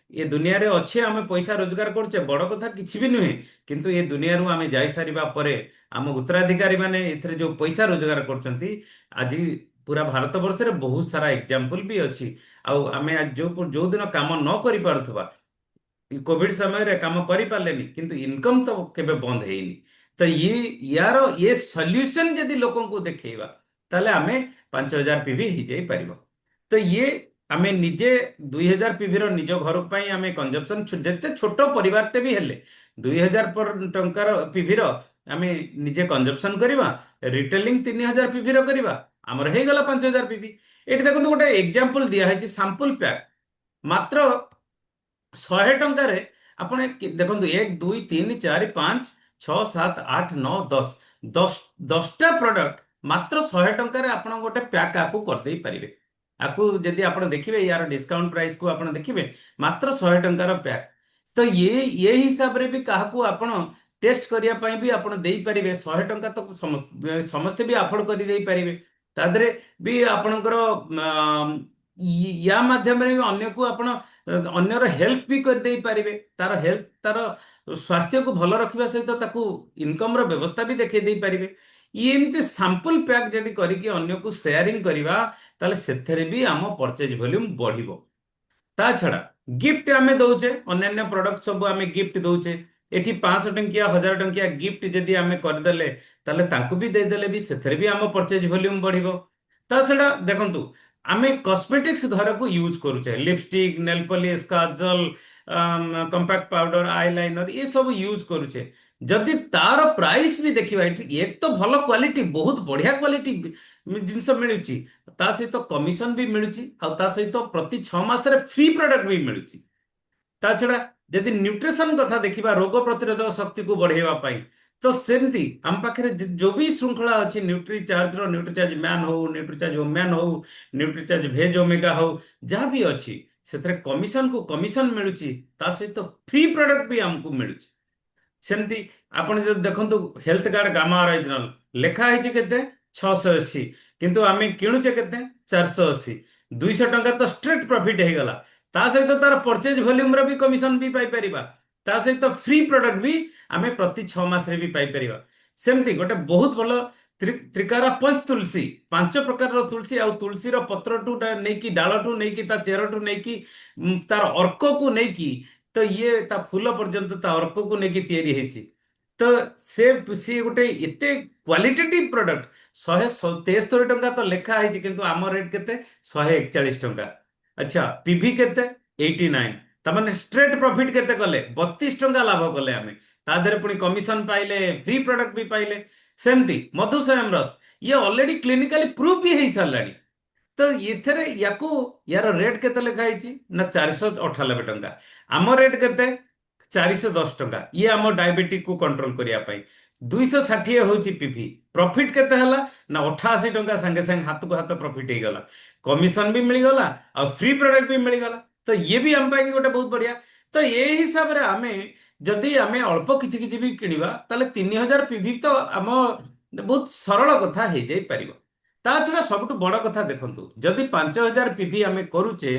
ଏ ଦୁନିଆରେ ଅଛେ, ଆମେ ପଇସା ରୋଜଗାର କରୁଛେ, ବଡ କଥା କିଛି ବି ନୁହେଁ। କିନ୍ତୁ ଏ ଦୁନିଆରୁ ଆମେ ଯାଇସାରିବା ପରେ ଆମ ଉତ୍ତରାଧିକାରୀ ମାନେ ଏଥିରେ ଯୋଉ ପଇସା ରୋଜଗାର କରୁଛନ୍ତି, ଆଜି ପୁରା ଭାରତ ବର୍ଷରେ ବହୁତ ସାରା ଏକ୍ଜାମ୍ପଲ ବି ଅଛି। ଆଉ ଆମେ ଯୋଉ ଦିନ କାମ ନ କରିପାରୁଥିବା, କୋଭିଡ ସମୟରେ କାମ କରିପାରିଲେନି କିନ୍ତୁ ଇନକମ ତ କେବେ ବନ୍ଦ ହେଇନି। ତ ଇଏ ସଲ୍ୟୁସନ ଯଦି ଲୋକଙ୍କୁ ଦେଖେଇବା, ତାହେଲେ ଆମେ 5000 ପିଭି ହେଇଯାଇ ପାରିବ। ତ ଆମେ ନିଜେ 2000 ପିଭିର ନିଜ ଘର ପାଇଁ ଆମେ କନଜମ୍ପସନ, ଯେତେ ଛୋଟ ପରିବାରଟେ ବି ହେଲେ 2000 ଟଙ୍କାର ପିଭିର ଆମେ ନିଜେ କନଜମ୍ପସନ କରିବା, ରିଟେଲିଂ 3000 ପିଭିର କରିବା, ଆମର ହେଇଗଲା 5000 ପିଭି। ଏଠି ଦେଖନ୍ତୁ ଗୋଟେ ଏକ୍ଜାମ୍ପଲ ଦିଆହେଇଛି, ସାମ୍ପଲ ପ୍ୟାକ୍ ମାତ୍ର 100 ଟଙ୍କାରେ ଆପଣ ଦେଖନ୍ତୁ, 1 2 3 4 5 6 7 8 9 10ଟା ପ୍ରଡକ୍ଟ ମାତ୍ର 100 ଟଙ୍କାରେ ଆପଣ ଗୋଟେ ପ୍ୟାକ୍ ଆକୁ କରିଦେଇ ପାରିବେ। ଆକୁ ଯଦି ଆପଣ ଦେଖିବେ, ୟାର ଡିସକାଉଣ୍ଟ ପ୍ରାଇସକୁ ଆପଣ ଦେଖିବେ, ମାତ୍ର 100 ଟଙ୍କାର ପ୍ୟାକ୍। ତ ଇଏ ହିସାବରେ ବି କାହାକୁ ଆପଣ ଟେଷ୍ଟ କରିବା ପାଇଁ ବି ଆପଣ ଦେଇପାରିବେ। 100 ଟଙ୍କା ତ ସମସ୍ତେ ବି ଆଫୋର୍ଡ କରି ଦେଇପାରିବେ। ତା ଦେହରେ ବି ଆପଣଙ୍କର ୟା ମାଧ୍ୟମରେ ବି ଅନ୍ୟକୁ ଆପଣ ଅନ୍ୟର ହେଲ୍ପ ବି କରିଦେଇ ପାରିବେ। ତାର ସ୍ୱାସ୍ଥ୍ୟକୁ ଭଲ ରଖିବା ସହିତ ତାକୁ ଇନକମର ବ୍ୟବସ୍ଥା ବି ଦେଖେଇ ଦେଇପାରିବେ। ଏମିତି ସାମ୍ପଲ ପ୍ୟାକ୍ ଯଦି କରିକି ଅନ୍ୟକୁ ସେୟାରିଂ କରିବା, ତାହେଲେ ସେଥିରେ ବି ଆମ ପରଚେଜ ଭଲ୍ୟୁମ ବଢିବ। ତା ଛଡା ଗିଫ୍ଟ ଆମେ ଦଉଛେ, ଅନ୍ୟାନ୍ୟ ପ୍ରଡକ୍ଟ ସବୁ ଆମେ ଗିଫ୍ଟ ଦଉଛେ। ଏଠି 500 ଟଙ୍କିଆ 1000 ଟଙ୍କିଆ ଗିଫ୍ଟ ଯଦି ଆମେ କରିଦେଲେ, ତାହେଲେ ତାଙ୍କୁ ବି ଦେଇଦେଲେ ବି ସେଥିରେ ବି ଆମ ପରଚେଜ ଭଲ୍ୟୁମ ବଢିବ। ତା ଛଡା ଦେଖନ୍ତୁ, ଆମେ କସ୍ମେଟିକ୍ସ ଘରକୁ ୟୁଜ କରୁଛେ, ଲିପଷ୍ଟିକ, ନେଲ ପଲିଶ, କାଜଲ, କମ୍ପାକ୍ଟ ପାଉଡର, ଆଇଲାଇନର, ଏ ସବୁ ୟୁଜ କରୁଛେ। ଯଦି ତାର ପ୍ରାଇସ୍ ବି ଦେଖିବା, ଏଠି ଏକ ତ ଭଲ କ୍ୱାଲିଟି, ବହୁତ ବଢିଆ କ୍ୱାଲିଟି ଜିନିଷ ମିଳୁଛି, ତା ସହିତ କମିଶନ ବି ମିଳୁଛି, ଆଉ ତା ସହିତ ପ୍ରତି 6 ମାସରେ ଫ୍ରି ପ୍ରଡକ୍ଟ ବି ମିଳୁଛି। ତା ଛଡା ଯଦି ନ୍ୟୁଟ୍ରିସନ କଥା ଦେଖିବା, ରୋଗ ପ୍ରତିରୋଧକ ଶକ୍ତିକୁ ବଢେଇବା ପାଇଁ, ତ ସେମିତି ଆମ ପାଖରେ ଯୋଉ ବି ଶୃଙ୍ଖଳା ଅଛି, ନ୍ୟୁଟ୍ରିଚାର୍ଜର, ନ୍ୟୁଟ୍ରିଚାର୍ଜ ମ୍ୟାନ ହଉ, ନ୍ୟୁଟ୍ରିଚାର୍ଜ ଓମ୍ୟାନ ହଉ, ନ୍ୟୁଟ୍ରିଚାର୍ଜ ଭେଜ ଓମେଗା ହଉ, ଯାହା ବି ଅଛି, ସେଥିରେ କମିଶନକୁ କମିଶନ ମିଳୁଛି, ତା ସହିତ ଫ୍ରି ପ୍ରଡକ୍ଟ ବି ଆମକୁ ମିଳୁଛି। ସେମିତି ଆପଣ ଯଦି ଦେଖନ୍ତୁ, ହେଲ୍ଥ କାର୍ଡ ଗାମା ଅରିଜିନାଲ ଲେଖା ହେଇଛି କେତେ, 680, କିନ୍ତୁ ଆମେ କିଣୁଛେ କେତେ, 480। 200 ଟଙ୍କା ତ ଷ୍ଟ୍ରେଟ୍ ପ୍ରଫିଟ ହେଇଗଲା। ତା ସହିତ ତାର ପରଚେଜ ଭଲ୍ୟୁମର ବି କମିଶନ ବି ପାଇପାରିବା। ତା ସହିତ ଫ୍ରି ପ୍ରଡକ୍ଟ ବି ଆମେ ପ୍ରତି 6 ମାସରେ ବି ପାଇପାରିବା। ସେମିତି ଗୋଟେ ବହୁତ ଭଲ ତ୍ରିକାରା ପଞ୍ଚ ତୁଳସୀ, 5 ପ୍ରକାରର ତୁଳସୀ, ଆଉ ତୁଳସୀର ପତ୍ରଠୁ ନେଇକି, ଡାଳଠୁ ନେଇକି, ତା ଚେରଠୁ ନେଇକି, ତାର ଅର୍କକୁ ନେଇକି, ତ ତା ଫୁଲ ପର୍ଯ୍ୟନ୍ତ ତା ଅର୍କକୁ ନେଇକି ତିଆରି ହେଇଛି। ତ ସିଏ ଗୋଟେ ଏତେ क्वालिटेटिव प्रोडक्ट 173 टंका तो लेखा है किंतु आम रेट केते 141 टंका। अच्छा पीवी केते 89 तमाने स्ट्रेट प्रॉफिट केते कले 32 टंका लाभ कले आमे ता देरे पुनी कमिशन पाइले फ्री प्रोडक्ट भी पाइले। सेमती मधुसयम रस ये ऑलरेडी क्लिनिकली प्रूफ भी हो साराणी तो ये याकू यार रेट केते लिखा है ना 498 टंका आम रेट केते 410 टंका ये आम डायबिटिक को कंट्रोल करने 260 होची पीवी प्रॉफिट केते हला ना 88 टंका संगे संगे हाथ को हाथ प्रॉफिट हो गला कमिशन भी मिलगला और फ्री प्रोडक्ट भी मिलगला तो ये भी आम पाई गोटे बहुत बढ़िया। तो ये हिसाब रे आमे जदि आमे अल्प किछि भी किनिबा ताले 3000 पीवी तो आम बहुत सरल कथा हो जाई परिबो। ता छड़ा सबटु बड़ कथा देखंतु जदि 5000 पीवी आमे करूचे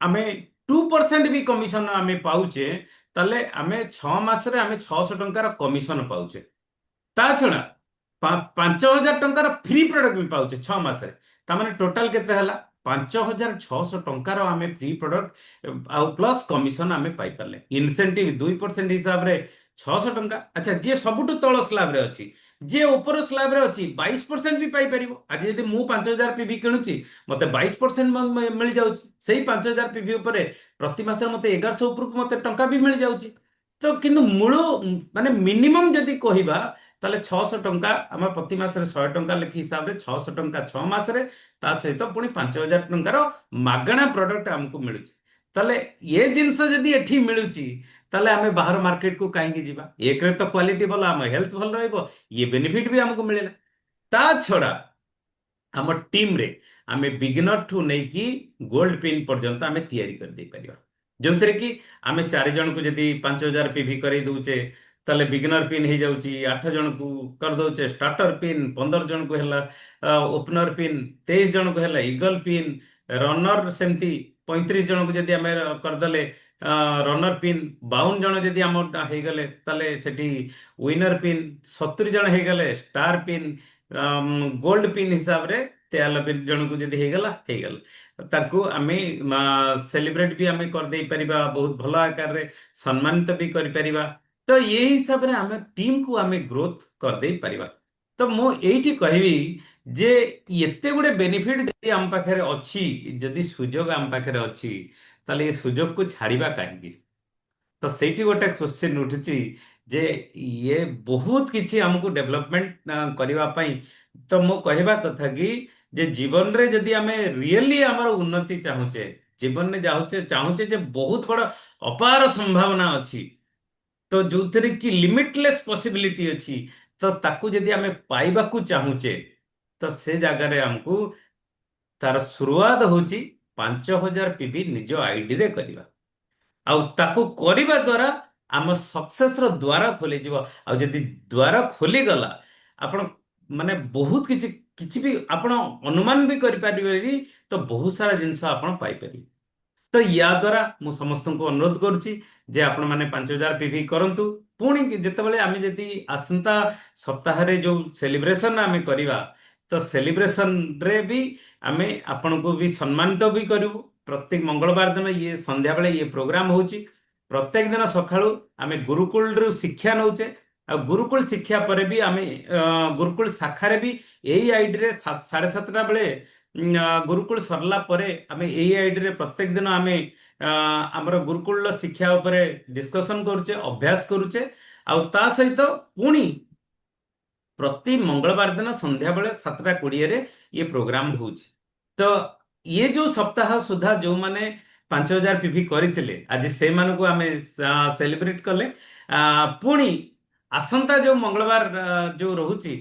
आमे 2% भी कमिशन आमे पाउचे ताले आमे 6 मास रे आमे 600 टंकार कमिशन पाउचे ता छड़ा 5000 टंकार फ्री प्रोडक्ट भी पाउचे 6 मास रे ता माने टोटल केते हला 5600 टंकार आमे फ्री प्रोडक्ट आउ प्लस कमिशन आमे पाई पाले इंसेंटिव 2% हिसाब रे 600 टंका। अच्छा जे सबुटु तळ स्लैब रे अछि जे ऊपर स्लैब रे अछि 22% भी पाई परिबो। आज यदि मु 5000 पीवी किणुची मते 22% मिल जाउची सेही 5000 पीवी ऊपर प्रति मास मते 1100 ऊपर को मते टंका भी मिल जाउची। तो किंतु मूल माने मिनिमम जदि कहिबा ताले 600 टंका आम प्रति मास 100 टंका लेखि हिसाब रे 600 टंका 6 मास रे ता सहित पुणी 5000 टंकार मागणा प्रोडक्ट आमको मिलुची ताले ये जिनस जदि एठी मिलुची ताले आमे बाहर मार्केट को कहीं जीवा एक रे तो क्वालिटी भल आम हेल्थ भल रहइबो ये बेनिफिट भी हमको मिलेला। ता छड़ा आम टीम रे आमे बिगिनर ठू नहीं कि गोल्ड पिन पर्यंत आमे तैयारी कर दे परिबा जो थे कि आमे 4 जन को जदि 5000 पीवी कर दउचे ताले बिगिनर पिन हो जाउची 8 जन को कर दउचे स्टार्टर पिन 15 जन को हैला ओपनर पिन 23 जन को हैला ईगल पिन रनर सेमती 35 जन को जदि आमे कर दले रनर पिन 52 जन जदि आम हो गले ताले सेठी विनर पिन 70 जन हो गले स्टार पिन गोल्ड पिन हिसाब रे 93 जन को जदि हो गला ताकू आमे सेलिब्रेट भी आमे कर दे परिबा बहुत भलो आकार रे सम्मानित भी कर परिबा। तो ये हिसाब रे आमे टीम को आमे ग्रोथ कर दे परिबा। तो मो एठी कहबी जे एते गुडे बेनिफिट जदि आम पाखरे अछि जदि सुजोग आम पाखरे अछि ताले ये सुजोग को छाड़िबा काहेकि तो ସେଇଠି ଗୋଟେ क्वेश्चन ଉଠୁଛି ଯେ ଇଏ ବହୁତ କିଛି ଆମକୁ ଡେଭଲପମେଣ୍ଟ କରିବା ପାଇଁ ତ ମୁଁ କହିବା କଥା କି ଯେ ଜୀବନରେ ଯଦି ଆମେ ରିଏଲି ଆମର ଉନ୍ନତି ଚାହୁଁଛେ ଜୀବନରେ ଚାହୁଁଛେ ଯେ ବହୁତ ବଡ଼ ଅପାର ସମ୍ଭାବନା ଅଛି ତ ଯୋଉଥିରେ କି ଲିମିଟଲେସ୍ ପସିବିଲିଟି ଅଛି ତ ତାକୁ ଯଦି ଆମେ ପାଇବାକୁ ଚାହୁଁଛେ ତ ସେ ଜାଗାରେ ଆମକୁ ତାର ଶୁରୁଆତ ହଉଛି 5000 ପୀଭି ନିଜ ଆଇଡିରେ କରିବା ଆଉ ତାକୁ କରିବା ଦ୍ୱାରା ଆମ ସକ୍ସେସର ଦ୍ୱାର ଖୋଲିଯିବ। ଆଉ ଯଦି ଦ୍ୱାର ଖୋଲିଗଲା ଆପଣ ମାନେ ବହୁତ କିଛି କିଛି ବି ଆପଣ ଅନୁମାନ ବି କରିପାରିବେ ତ ବହୁତ ସାରା ଜିନିଷ ଆପଣ ପାଇପାରିବେ। तो या द्वारा मु समस्त को अनुरोध करुच्ची जे आपण माने 5000 पीवी करंतु पुणी जितेबाला आम जदि आसंता सप्ताह जो सेलिब्रेशन आम करवा तो सेलिब्रेशन रे भी आम आपण को भी सम्मानित भी करूँ। प्रत्येक मंगलवार दिन ये संध्या बेले ये प्रोग्राम होची प्रत्येक दिन सकाळू आम गुरुकुल रु शिक्षा नौचे आ गुरुकुल शिक्षा पर भी आम गुरुकुल शाखा भी यही आईडी रे 7:30 बेले गुरुकुल सरला परे आमे एई आईडी रे प्रत्येक दिन आमे हमर गुरुकुल शिक्षा उपरे डिस्कशन करूचे अभ्यास करूचे आ ता सहित पुणी प्रति मंगलवार दिन संध्या बेले 7:20 रे ये प्रोग्राम होची। तो ये जो सप्ताह सुधा जो माने 5000 पीवी करथिले आज से मानको आमे सेलिब्रेट कले पुणी आसंता जो मंगलवार जो रहुची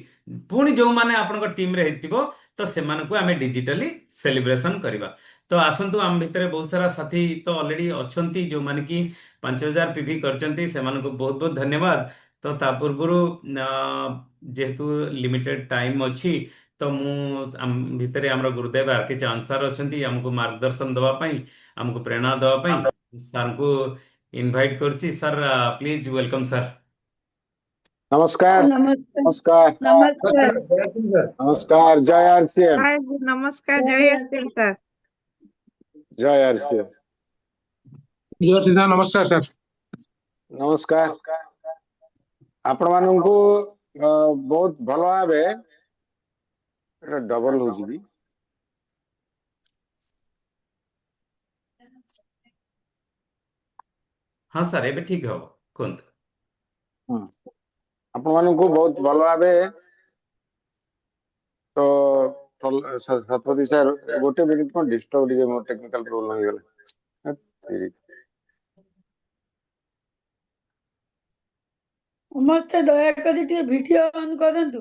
पुणी जो माने आपन टीम रे हेतिबो तो से आमे डिजिटली सेलिब्रेशन करवा। तो आसंतु आम भितर बहुत सारा साथी तो ऑलरेडी अच्छी जो माने कि 5000 पीवी करचंती से मानको बहुत बहुत धन्यवाद। तो ता पूर्वरु जेहेतु लिमिटेड टाइम अच्छी तो मु भितर आमर गुरुदेव आरके चांद सर अच्छी आमको मार्गदर्शन दवा पई आमको प्रेरणा दवा पई सर को इनवाइट करची। Sir please welcome sir. नमस्कार नमस्कार नमस्कार नमस्कार नमस्कार जय आरसीएम हाय जी, नमस्कार जय आरसीएम सर। जय आरसीएम नमस्कार सर। नमस्कार आपण मानू बहुत भल भावे डबल हो जी हाँ सर एबे ठीक हो कुंत आपण मानकु बहुत भल भावे तो शतपति सर गोटे मिनिट को डिस्टर्ब दिए मोर टेक्निकल प्रॉब्लम हो गेला ସମସ୍ତେ ଦୟାକରି ଟିକେ ଭିଡିଓ ଅନ୍ କରନ୍ତୁ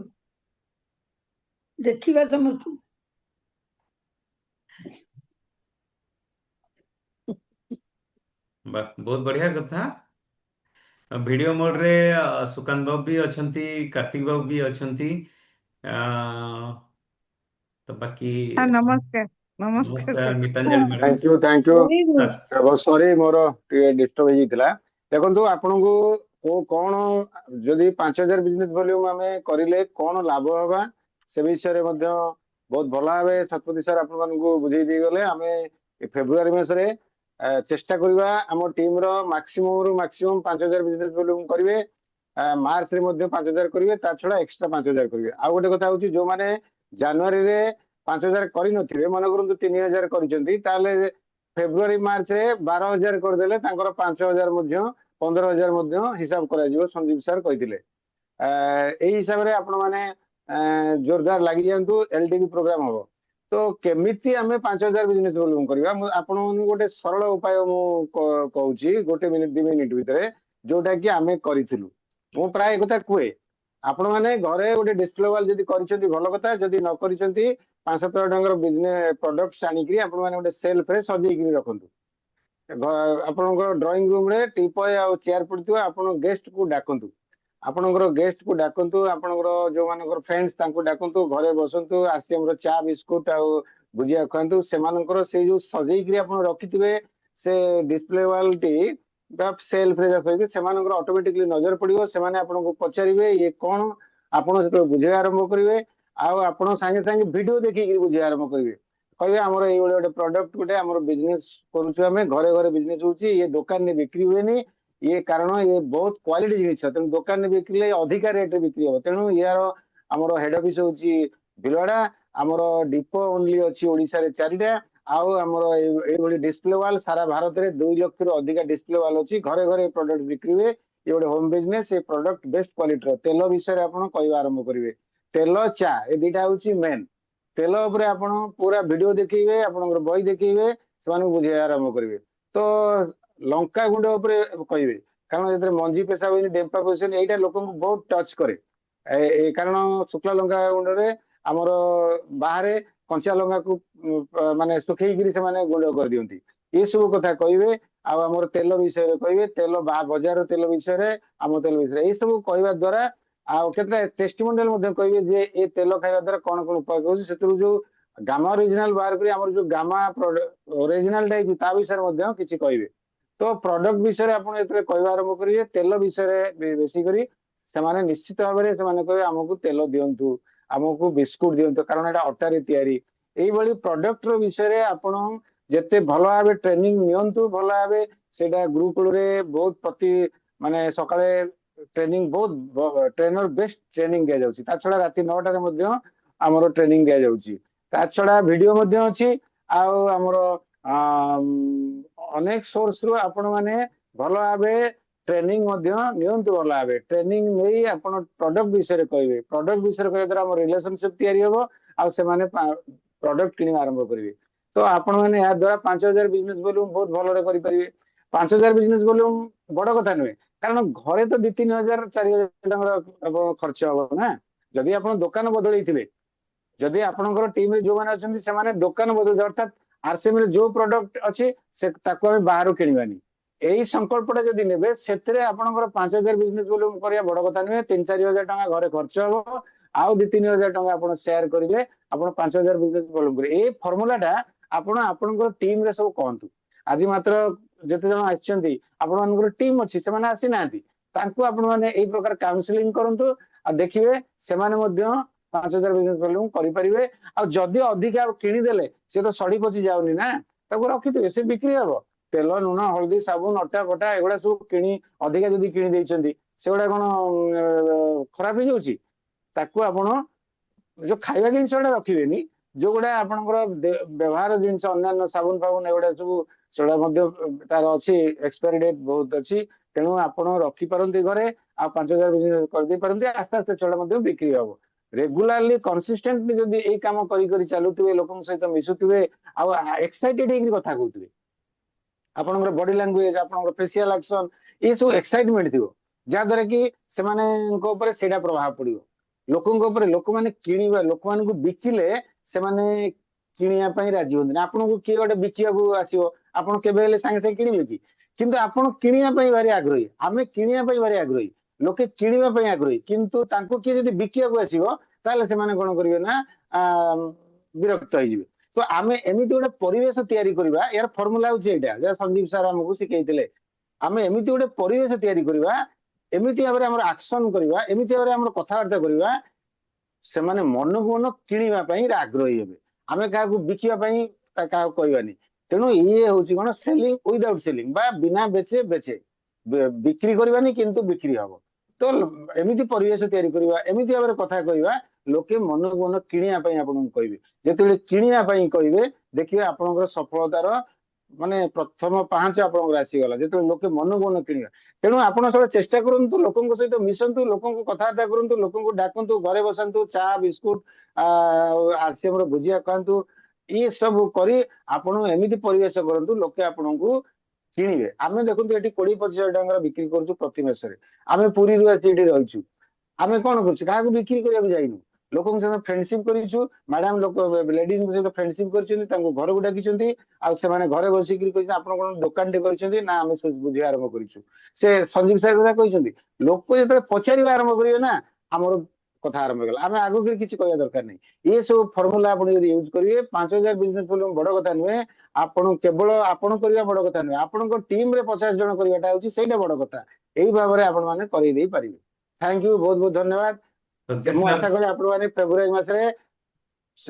ଦେଖିବା ସମସ୍ତଙ୍କୁ। बहुत बढ़िया कथा वीडियो मोड रे सुकांत बाबू भी अछंती कार्तिक बाबू भी अछंती तो बाकी हाँ नमस्कार नमस्कार नमस्कार sir Mitanjali madam thank you Very good. Sir बहुत सॉरी मोर टे डिस्टर्ब हो जाइतिला देखंतु आपनकु को कोन जदि 5000 बिजनेस वॉल्यूम हमें करिले कोन लाभ होबा से विषय रे मध्य बहुत भला भावे शतपति सर आपन मानकु बुझेई दी गले हमें फेब्रुआरी मास रे चेष्टा करबा हम टीम रो मैक्सिमम रु मैक्सिमम 5000 बिजनेस वॉल्यूम करिवे मार्च रे मध्य 5000 करिवे ता छडा एक्स्ट्रा 5000 करिवे आ गोटे कथा होची जो माने जनवरी रे 5000 करि नथिबे मन करंतु 3000 करिसेंती ताले फेब्रुआरी मार्च रे 12000 करदेले तांकर 5000 मध्य 15000 मध्य हिसाब करा जिवो संजीव सर कहिथिले एही हिसाब रे आपण माने जोरदार लागि जानतु एलडीबी प्रोग्राम हबो तो केमिति हमें 5000 बिजनेस वॉल्यूम करबा आपण गोटे सरल उपाय मु कहूची गोटे मिनिट 2 मिनिट भितरे जोटा कि हमें करिथिलु मु प्राय कथा कुए आपण माने घरे गोटे डिस्प्ले वाल जदी करिसेंती भलो कथा जदी न करिसेंती 5-7 टंगर बिजनेस प्रोडक्ट्स आनिकरी आपण माने गोटे सेल्फ रे सजेइकरी रखंतु आपणकर ड्राइंग रूम रे टीपॉय आ चेयर पड़ितो आपण गेस्ट को डाकंतु आपणकर गेस्ट को डाकंतु आपणकर जो मानकर फ्रेंड्स तांको डाकंतु घरे बसंतु आसी हमर चा बिस्कुट आ भुजिया खांतु से मानकर से जो सजेइकरी आपण रखिथिबे से डिस्प्ले वाल टी द सेल्फ रे रखिबे से मानकर ऑटोमेटिकली नजर पड़िबो से माने आपन को पचारिबे ये कोन आपण से बुझे आरंभ करिवे आ आपण संगे संगे वीडियो देखि बुझे आरंभ करिवे कहिए हमर एई गोटे प्रोडक्ट गोटे हमर बिजनेस करूछु हमें घरे घरे बिजनेस होची ये दुकान ने बिक्री हुएनी ये कारण ये बहुत क्वालिटी जिनिस तेणु दुकान ने बिक्री अधिका रेट रे बिक्री हो तेणु यार हमर हेड ऑफिस होची बिलवाड़ा हमर डिपो ओनली अछि ओडिसा रे 4टा आउ हमर ए बडी डिस्प्ले वाल सारा भारत रे 2 लाख रो अधिका डिस्प्ले वाल अछि घरे घरे प्रोडक्ट बिक्री हुए ये गोटे होम बिजनेस ये प्रोडक्ट बेस्ट क्वालिटी रो तेल विषय रे आपण कहबा आरंभ करिवे तेल चा ए दिटा होची मेन तेल उपरे आपण पूरा वीडियो देखिबे आपनकर बही देखिबे सेमान बुझे आरंभ करिवे तो लंका गुंड उपरे कहबे कारण जेतरे मंजी पेशा होइनी डेम्पा पोजिशन एटा लोकन को बहुत टच करे ए कारण शुक्ला लंका गुंड रे हमर बाहरे कंचा लंका को माने सुखई गिरी से माने गुंड कर दियंती ए सब कथा कहबे आ हमर तेल विषय रे कहबे तेल बाजार तेल विषय रे हम तेल विषय ए सब कहबा द्वारा आ केतरा टेस्टिमोनियल मध्ये कहबे जे ए तेल खाइबा द्वारा कोन कोन उपाय होछि सेतु जो गामा ओरिजिनल बाहर करी हमर जो गामा ओरिजिनल टाइप ता विषय मध्ये किछि कहबे तो प्रोडक्ट विषय रे आपण एतरे कहबा आरंभ करिवे तेल विषय रे बेसी करी सेमाने निश्चित भाबरे सेमाने कहबे हमकु तेल दियंतु हमकु बिस्कुट दियंतु कारण एटा अटारे तयारी एई बळी प्रोडक्ट रो विषय रे आपण जेते भलो भाबे ट्रेनिंग नियंतु भलो भाबे सेटा गुरुकुल रे बहुत प्रति माने सकाळे ट्रेनिंग बहुत ट्रेनर बेस्ट ट्रेनिंग दिया जाउची ता छडा राती 9टा रे मध्ये हमरो ट्रेनिंग दिया जाउची ता छडा वीडियो मध्ये अछि आ हमरो अनेक सोर्स रु आपण माने भलो भाबे ट्रेनिंग मध्ये नियंतु भलो भाबे ट्रेनिंग नै आपण प्रोडक्ट विषय रे कहबे प्रोडक्ट विषय रे कहबे द्वारा हमर रिलेशनशिप तयारी होबो आ से माने प्रोडक्ट किनि आरंभ करिवे तो आपण माने या द्वारा 5000 बिजनेस वॉल्यूम बहुत भलो रे करि परिवे 5000 बिजनेस वॉल्यूम बड़ कथा नय कारण घरे तो 2-3000 4000 खर्च हो ना जदि आपण दुकान बदलैथिबे जदि आपनकर टीम रे जो माने अछंती से माने दुकान बदल अर्थात आरसीएम रे जो प्रोडक्ट अछि से ताको हम बाहर किनिबानी एही संकल्पटा जदि नेबे सेतरे आपनकर 5000 बिजनेस वॉल्यूम करिया बड़ कथा नय 3-4000 टका घरे खर्च हो आउ 2-3000 टका आपण शेयर करिवे आपण 5000 बिजनेस वॉल्यूम करे ए फार्मूलाटा आपण आपनकर टीम रे सब कहंतु आज मात्र जेते जण आछंती आपण मानकर टीम अछि से माने आसी नांती तांको आपण माने एई प्रकार काउंसलिंग करंतु आ देखिबे से माने मध्ये 5000 बिजनेस वॉल्यूम करि परिवे आ जदि अधिका किनि देले से तो सड़ी पची जाउनी ना ताको रखिथिबे से बिक्री हबो तेल नुन हल्दी साबुन अटा फटा एगुडा सब किनि अधिका जदि किनि दैछंती ସେଗୁଡା କଣ ଖରାପ ହେଇଯାଉଛି? ତାକୁ ଆପଣ ଯୋଉ ଖାଇବା ଜିନିଷଟା ରଖିବେନି, ଯୋଉଗୁଡା ଆପଣଙ୍କର ବ୍ୟବହାର ଜିନିଷ ଅନ୍ୟାନ୍ୟ ସାବୁନ ଫାବୁନ ଏଗୁଡା ସବୁ ସେଗୁଡା ମଧ୍ୟ ତାର ଅଛି ଏକ୍ସପାୟରୀ ଡେଟ୍ ବହୁତ ଅଛି। ତେଣୁ ଆପଣ ରଖିପାରନ୍ତି ଘରେ, ଆଉ 5,000 କରିଦେଇ ପାରନ୍ତି, ଆସ୍ତେ ଆସ୍ତେ ସେଗୁଡା ମଧ୍ୟ ବିକ୍ରି ହବ। ରେଗୁଲାରଲି କନସିଷ୍ଟେଣ୍ଟଲି ଯଦି ଏଇ କାମ କରି କରି ଚାଲୁଥିବେ, ଲୋକଙ୍କ ସହିତ ମିଶୁଥିବେ, ଆଉ ଏକ୍ସାଇଟେଡ ହେଇକି କଥା କହୁଥିବେ, ଆପଣଙ୍କର ବଡି ଲାଙ୍ଗୁଏଜ, ଆପଣଙ୍କର ଫେସିଆଲ ଆକ୍ସନ, ଏ ସବୁ ଏକ୍ସାଇଟମେଣ୍ଟ ଥିବ, ଯାହାଦ୍ୱାରା କି ସେମାନଙ୍କ ଉପରେ ସେଇଟା ପ୍ରଭାବ ପଡିବ ଲୋକଙ୍କ ଉପରେ। ଲୋକମାନେ କିଣିବା, ଲୋକମାନଙ୍କୁ ବିକିଲେ ସେମାନେ କିଣିବା ପାଇଁ ରାଜି ହୁଅନ୍ତିନି। ଆପଣଙ୍କୁ କିଏ ଗୋଟେ ବିକିବାକୁ ଆସିବ, ଆପଣ କେବେ ହେଲେ ସାଙ୍ଗେ ସାଙ୍ଗେ କିଣିବେ କି? କିନ୍ତୁ ଆପଣ କିଣିବା ପାଇଁ ଭାରି ଆଗ୍ରହୀ, ଆମେ କିଣିବା ପାଇଁ ଭାରି ଆଗ୍ରହୀ, ଲୋକେ କିଣିବା ପାଇଁ ଆଗ୍ରହୀ। କିନ୍ତୁ ତାଙ୍କୁ କିଏ ଯଦି ବିକିବାକୁ ଆସିବ, ତାହେଲେ ସେମାନେ କଣ କରିବେ ନା ବିରକ୍ତ ହେଇଯିବେ। ତ ଆମେ ଏମିତି ଗୋଟେ ପରିବେଶ ତିଆରି କରିବା, ଏହାର ଫର୍ମୁଲା ହଉଛି ଏଇଟା, ଯାହା ସନ୍ଦୀପ ସାର୍ ଆମକୁ ଶିଖେଇଥିଲେ। ଆମେ ଏମିତି ଗୋଟେ ପରିବେଶ ତିଆରି କରିବା, ଏମିତି ଭାବରେ ଆମର ଆକ୍ସନ କରିବା, ଏମିତି ଭାବରେ ଆମର କଥାବାର୍ତ୍ତା କରିବା, ସେମାନେ ମନକୁ ମନ କିଣିବା ପାଇଁ ଆଗ୍ରହୀ ହେବେ। ଆମେ କାହାକୁ ବିକିବା ପାଇଁ କାହାକୁ କହିବାନି। ତେଣୁ ଇଏ ହଉଛି କଣ, ସେଲିଂ ୱିଦାଉଟ୍ ସେଲିଂ, ବା ବିନା ବେଚେ ବେଚେ, ବିକ୍ରି କରିବାନି କିନ୍ତୁ ବିକ୍ରି ହବ। ତ ଏମିତି ପରିବେଶ ତିଆରି କରିବା, ଏମିତି ଭାବରେ କଥା କହିବା, ଲୋକେ ମନକୁ ମନ କିଣିବା ପାଇଁ ଆପଣଙ୍କୁ କହିବେ। ଯେତେବେଳେ କିଣିବା ପାଇଁ କହିବେ, ଦେଖିବେ ଆପଣଙ୍କର ସଫଳତାର ମାନେ ପ୍ରଥମ ପାହାଞ୍ଚ ଆପଣଙ୍କର ଆସିଗଲା, ଯେତେବେଳେ ଲୋକେ ମନକୁ ମନ କିଣିବା। ତେଣୁ ଆପଣ ସବୁ ଚେଷ୍ଟା କରନ୍ତୁ, ଲୋକଙ୍କ ସହିତ ମିଶନ୍ତୁ, ଲୋକଙ୍କୁ କଥାବାର୍ତ୍ତା କରନ୍ତୁ, ଲୋକଙ୍କୁ ଡାକନ୍ତୁ, ଘରେ ବସାନ୍ତୁ, ଚା ବିସ୍କୁଟ RCM ର ଭୁଜିଆ ଖାଆନ୍ତୁ, ଇଏ ସବୁ କରି ଆପଣ ଏମିତି ପରିବେଶ କରନ୍ତୁ, ଲୋକେ ଆପଣଙ୍କୁ କିଣିବେ। ଆମେ ଦେଖନ୍ତୁ ଏଠି 20-25 ଟଙ୍କାର ବିକ୍ରି କରୁଛୁ ପ୍ରତି ମାସରେ। ଆମେ ପୁରୀରୁ ଆସି ଏଠି ରହିଛୁ, ଆମେ କଣ କରୁଛୁ, କାହାକୁ ବିକ୍ରି କରିବାକୁ ଯାଇନୁ, ଲୋକଙ୍କ ସହିତ ଫ୍ରେଣ୍ଡସିପ କରିଛୁ। ମ୍ୟାଡାମ ଲୋକ ଲେଡିଜଙ୍କ ସହିତ ଫ୍ରେଣ୍ଡସିପ କରିଛନ୍ତି, ତାଙ୍କୁ ଘରକୁ ଡାକିଛନ୍ତି, ଆଉ ସେମାନେ ଘରେ ବସିକିରି କହିଛନ୍ତି ଆପଣ କଣ ଦୋକାନଟେ କରିଛନ୍ତି ନା, ଆମେ ବୁଝିବା ଆରମ୍ଭ କରିଛୁ। ସେ ସଞ୍ଜୀବ ସାର୍ କଥା କହିଛନ୍ତି, ଲୋକ ଯେତେବେଳେ ପଚାରିବା ଆରମ୍ଭ କରିବେ ନା, ଆମର କଥା ଆରମ୍ଭ ହେଇଗଲା, ଆମେ ଆଗକୁ କିଛି କହିବା ଦରକାର ନାହିଁ। ଏ ସବୁ ଫର୍ମୁଲା ଆପଣ ଯଦି ୟୁଜ କରିବେ, 5,000 ବିଜନେସ କଲେ ବଡ କଥା ନୁହେଁ। ଆପଣ କେବଳ ଆପଣ କରିବା ବଡ କଥା ନୁହେଁ, ଆପଣଙ୍କ ଟିମ ରେ 50 ଜଣ କରିବାଟା ହଉଛି ସେଇଟା ବଡ କଥା। ଏଇ ଭାବରେ ଆପଣ ମାନେ କରେଇ ଦେଇ ପାରିବେ। ଥ୍ୟାଙ୍କ ୟୁ, ବହୁତ ବହୁତ ଧନ୍ୟବାଦ। ଓକେ ମୁଁ ସାର୍। ଆଶା କরি ଆପଣ ମାନେ ଫେବୃଆରୀ ମାସରେ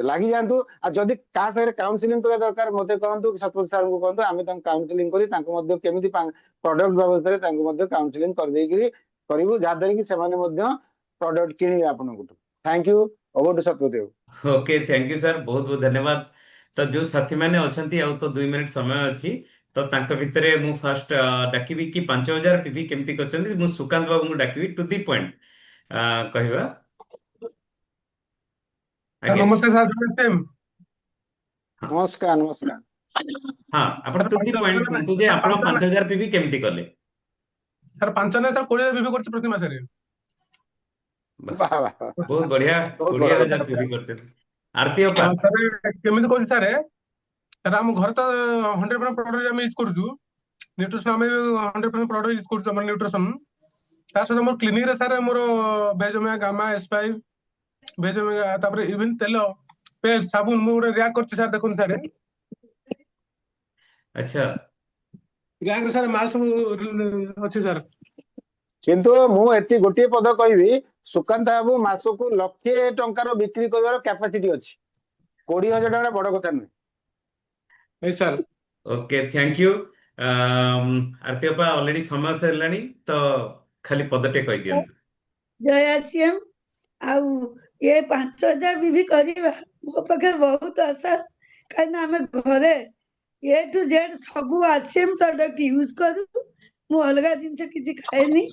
ଲାଗି ଯାଆନ୍ତୁ। ଆଉ ଯଦି କାହା ସାଙ୍ଗରେ କାଉନସିଲିଂ କରିବା ଦରକାର ମତେ କହନ୍ତୁ, ସତପଥ ସାର୍ ଙ୍କୁ କହନ୍ତୁ, ଆମେ ତାଙ୍କୁ କାଉନସିଲିଂ କରି ତାଙ୍କୁ ମଧ୍ୟ କେମିତି ପ୍ରଡକ୍ଟ ବାବଦରେ ତାଙ୍କୁ ମଧ୍ୟ କାଉନସିଲିଂ କରିଦେଇକିରି କରିବୁ, ଯାହାଦ୍ୱାରା କି ସେମାନେ ମଧ୍ୟ ପ୍ରଡକ୍ଟ କିଣିବେ ଆପଣଙ୍କଠୁ। Thank you, over to Satapathy. Okay, thank you sir, ବହୁତ ବହୁତ ଧନ୍ୟବାଦ। ତ ଯୋଉ ସାଥୀ ମାନେ ଅଛନ୍ତି, ଆଉ ତ 2 ମିନିଟ ସମୟ ଅଛି, ତ ତାଙ୍କ ଭିତରେ ମୁଁ ଫାଷ୍ଟ ଡାକିବି କି 5,000 ପିଭି କେମିତି କରିଛନ୍ତି। ମୁଁ ସୁକାନ୍ତ ବାବୁଙ୍କୁ ଡାକିବି, ଟୁ ଦି ପଏଣ୍ଟ କହିବା। ଆଜ୍ଞା, ନମସ୍କାର ସାର୍, ଟାଇମ୍ ହଁ ନମସ୍କାର ନମସ୍କାର। ହଁ, ଆପଣ ଟୁ ଦି ପଏଣ୍ଟ କୁହନ୍ତୁ ଯେ ଆପଣ 5,000 ପିଭି କେମିତି କଲେ। ସାର୍ 5 ନାହିଁ ସାର୍ 20,000 ବିଭି କରୁଛି ପ୍ରତି ମାସରେ। ବାଃ, ବାଃ ବାଃ ବାଃ, ବହୁତ ବଢିଆ, ବହୁତ ବଡ କଥା। 20,000 ପିଭି କରିଛନ୍ତି। ଆରତି ଅପା, ସାର୍ କେମିତି କରୁଛି ସାର୍? ସାର୍ ଆମ ଘରେ ତ 100% ପ୍ରଡକ୍ଟ ଆମେ ୟୁଜ କରୁଛୁ, ନ୍ୟୁଟ୍ରିସନ ଆମେ 100% ପ୍ରଡକ୍ଟ ୟୁଜ କରୁଛୁ, ଆମର ନ୍ୟୁଟ୍ରିସନ। ତା ସହିତ ମୋର କ୍ଲିନିକ ରେ ସାର୍ ମୋର veg omega gamma S5 veg omega, ତାପରେ ଇଭିନ ତେଲ ପେଷ୍ଟ ସାବୁନ ମୁଁ ଗୋଟେ ର୍ୟାକ୍ କରିଛି ସାର୍, ଦେଖନ୍ତୁ ସାର୍ ଆଚ୍ଛା ର୍ୟାକ୍ ରେ ସାର୍ ମାଲ ସବୁ ଅଛି ସାର୍। କିନ୍ତୁ ମୁଁ ଏଠି ଗୋଟିଏ ପଦ କହିବି, ସୁକାନ୍ତ ବାବୁ ମାସକୁ 1,00,000 ଟଙ୍କାର ବିକ୍ରି କରିବାର କ୍ୟାପାସିଟି ଅଛି। 20,000 ଟଙ୍କା ବଡ କଥା ନୁହେଁ। ଏଇ ସାର୍ ଓକେ, ଥ୍ୟାଙ୍କ ୟୁ। ଆରତି ଅପା, ଅଲରେଡି ସମୟ ସରିଲାଣି, ତ ଖାଲି ପଦଟେ କହିଦିଅନ୍ତୁ। ଜୟ ଆସିଏମ୍। ଆଉ ଏ 5,000 ବିଭି କରିବା ମୋ ପାଖରେ ବହୁତ ଆଶା, କାହିଁକିନା ଆମେ ଘରେ A to Z ସବୁ ଆସିଏମ୍ ପ୍ରଡକ୍ଟ ୟୁଜ କରୁ। ମୁଁ ଅଲଗା ଜିନିଷ କିଛି ଖାଏନି।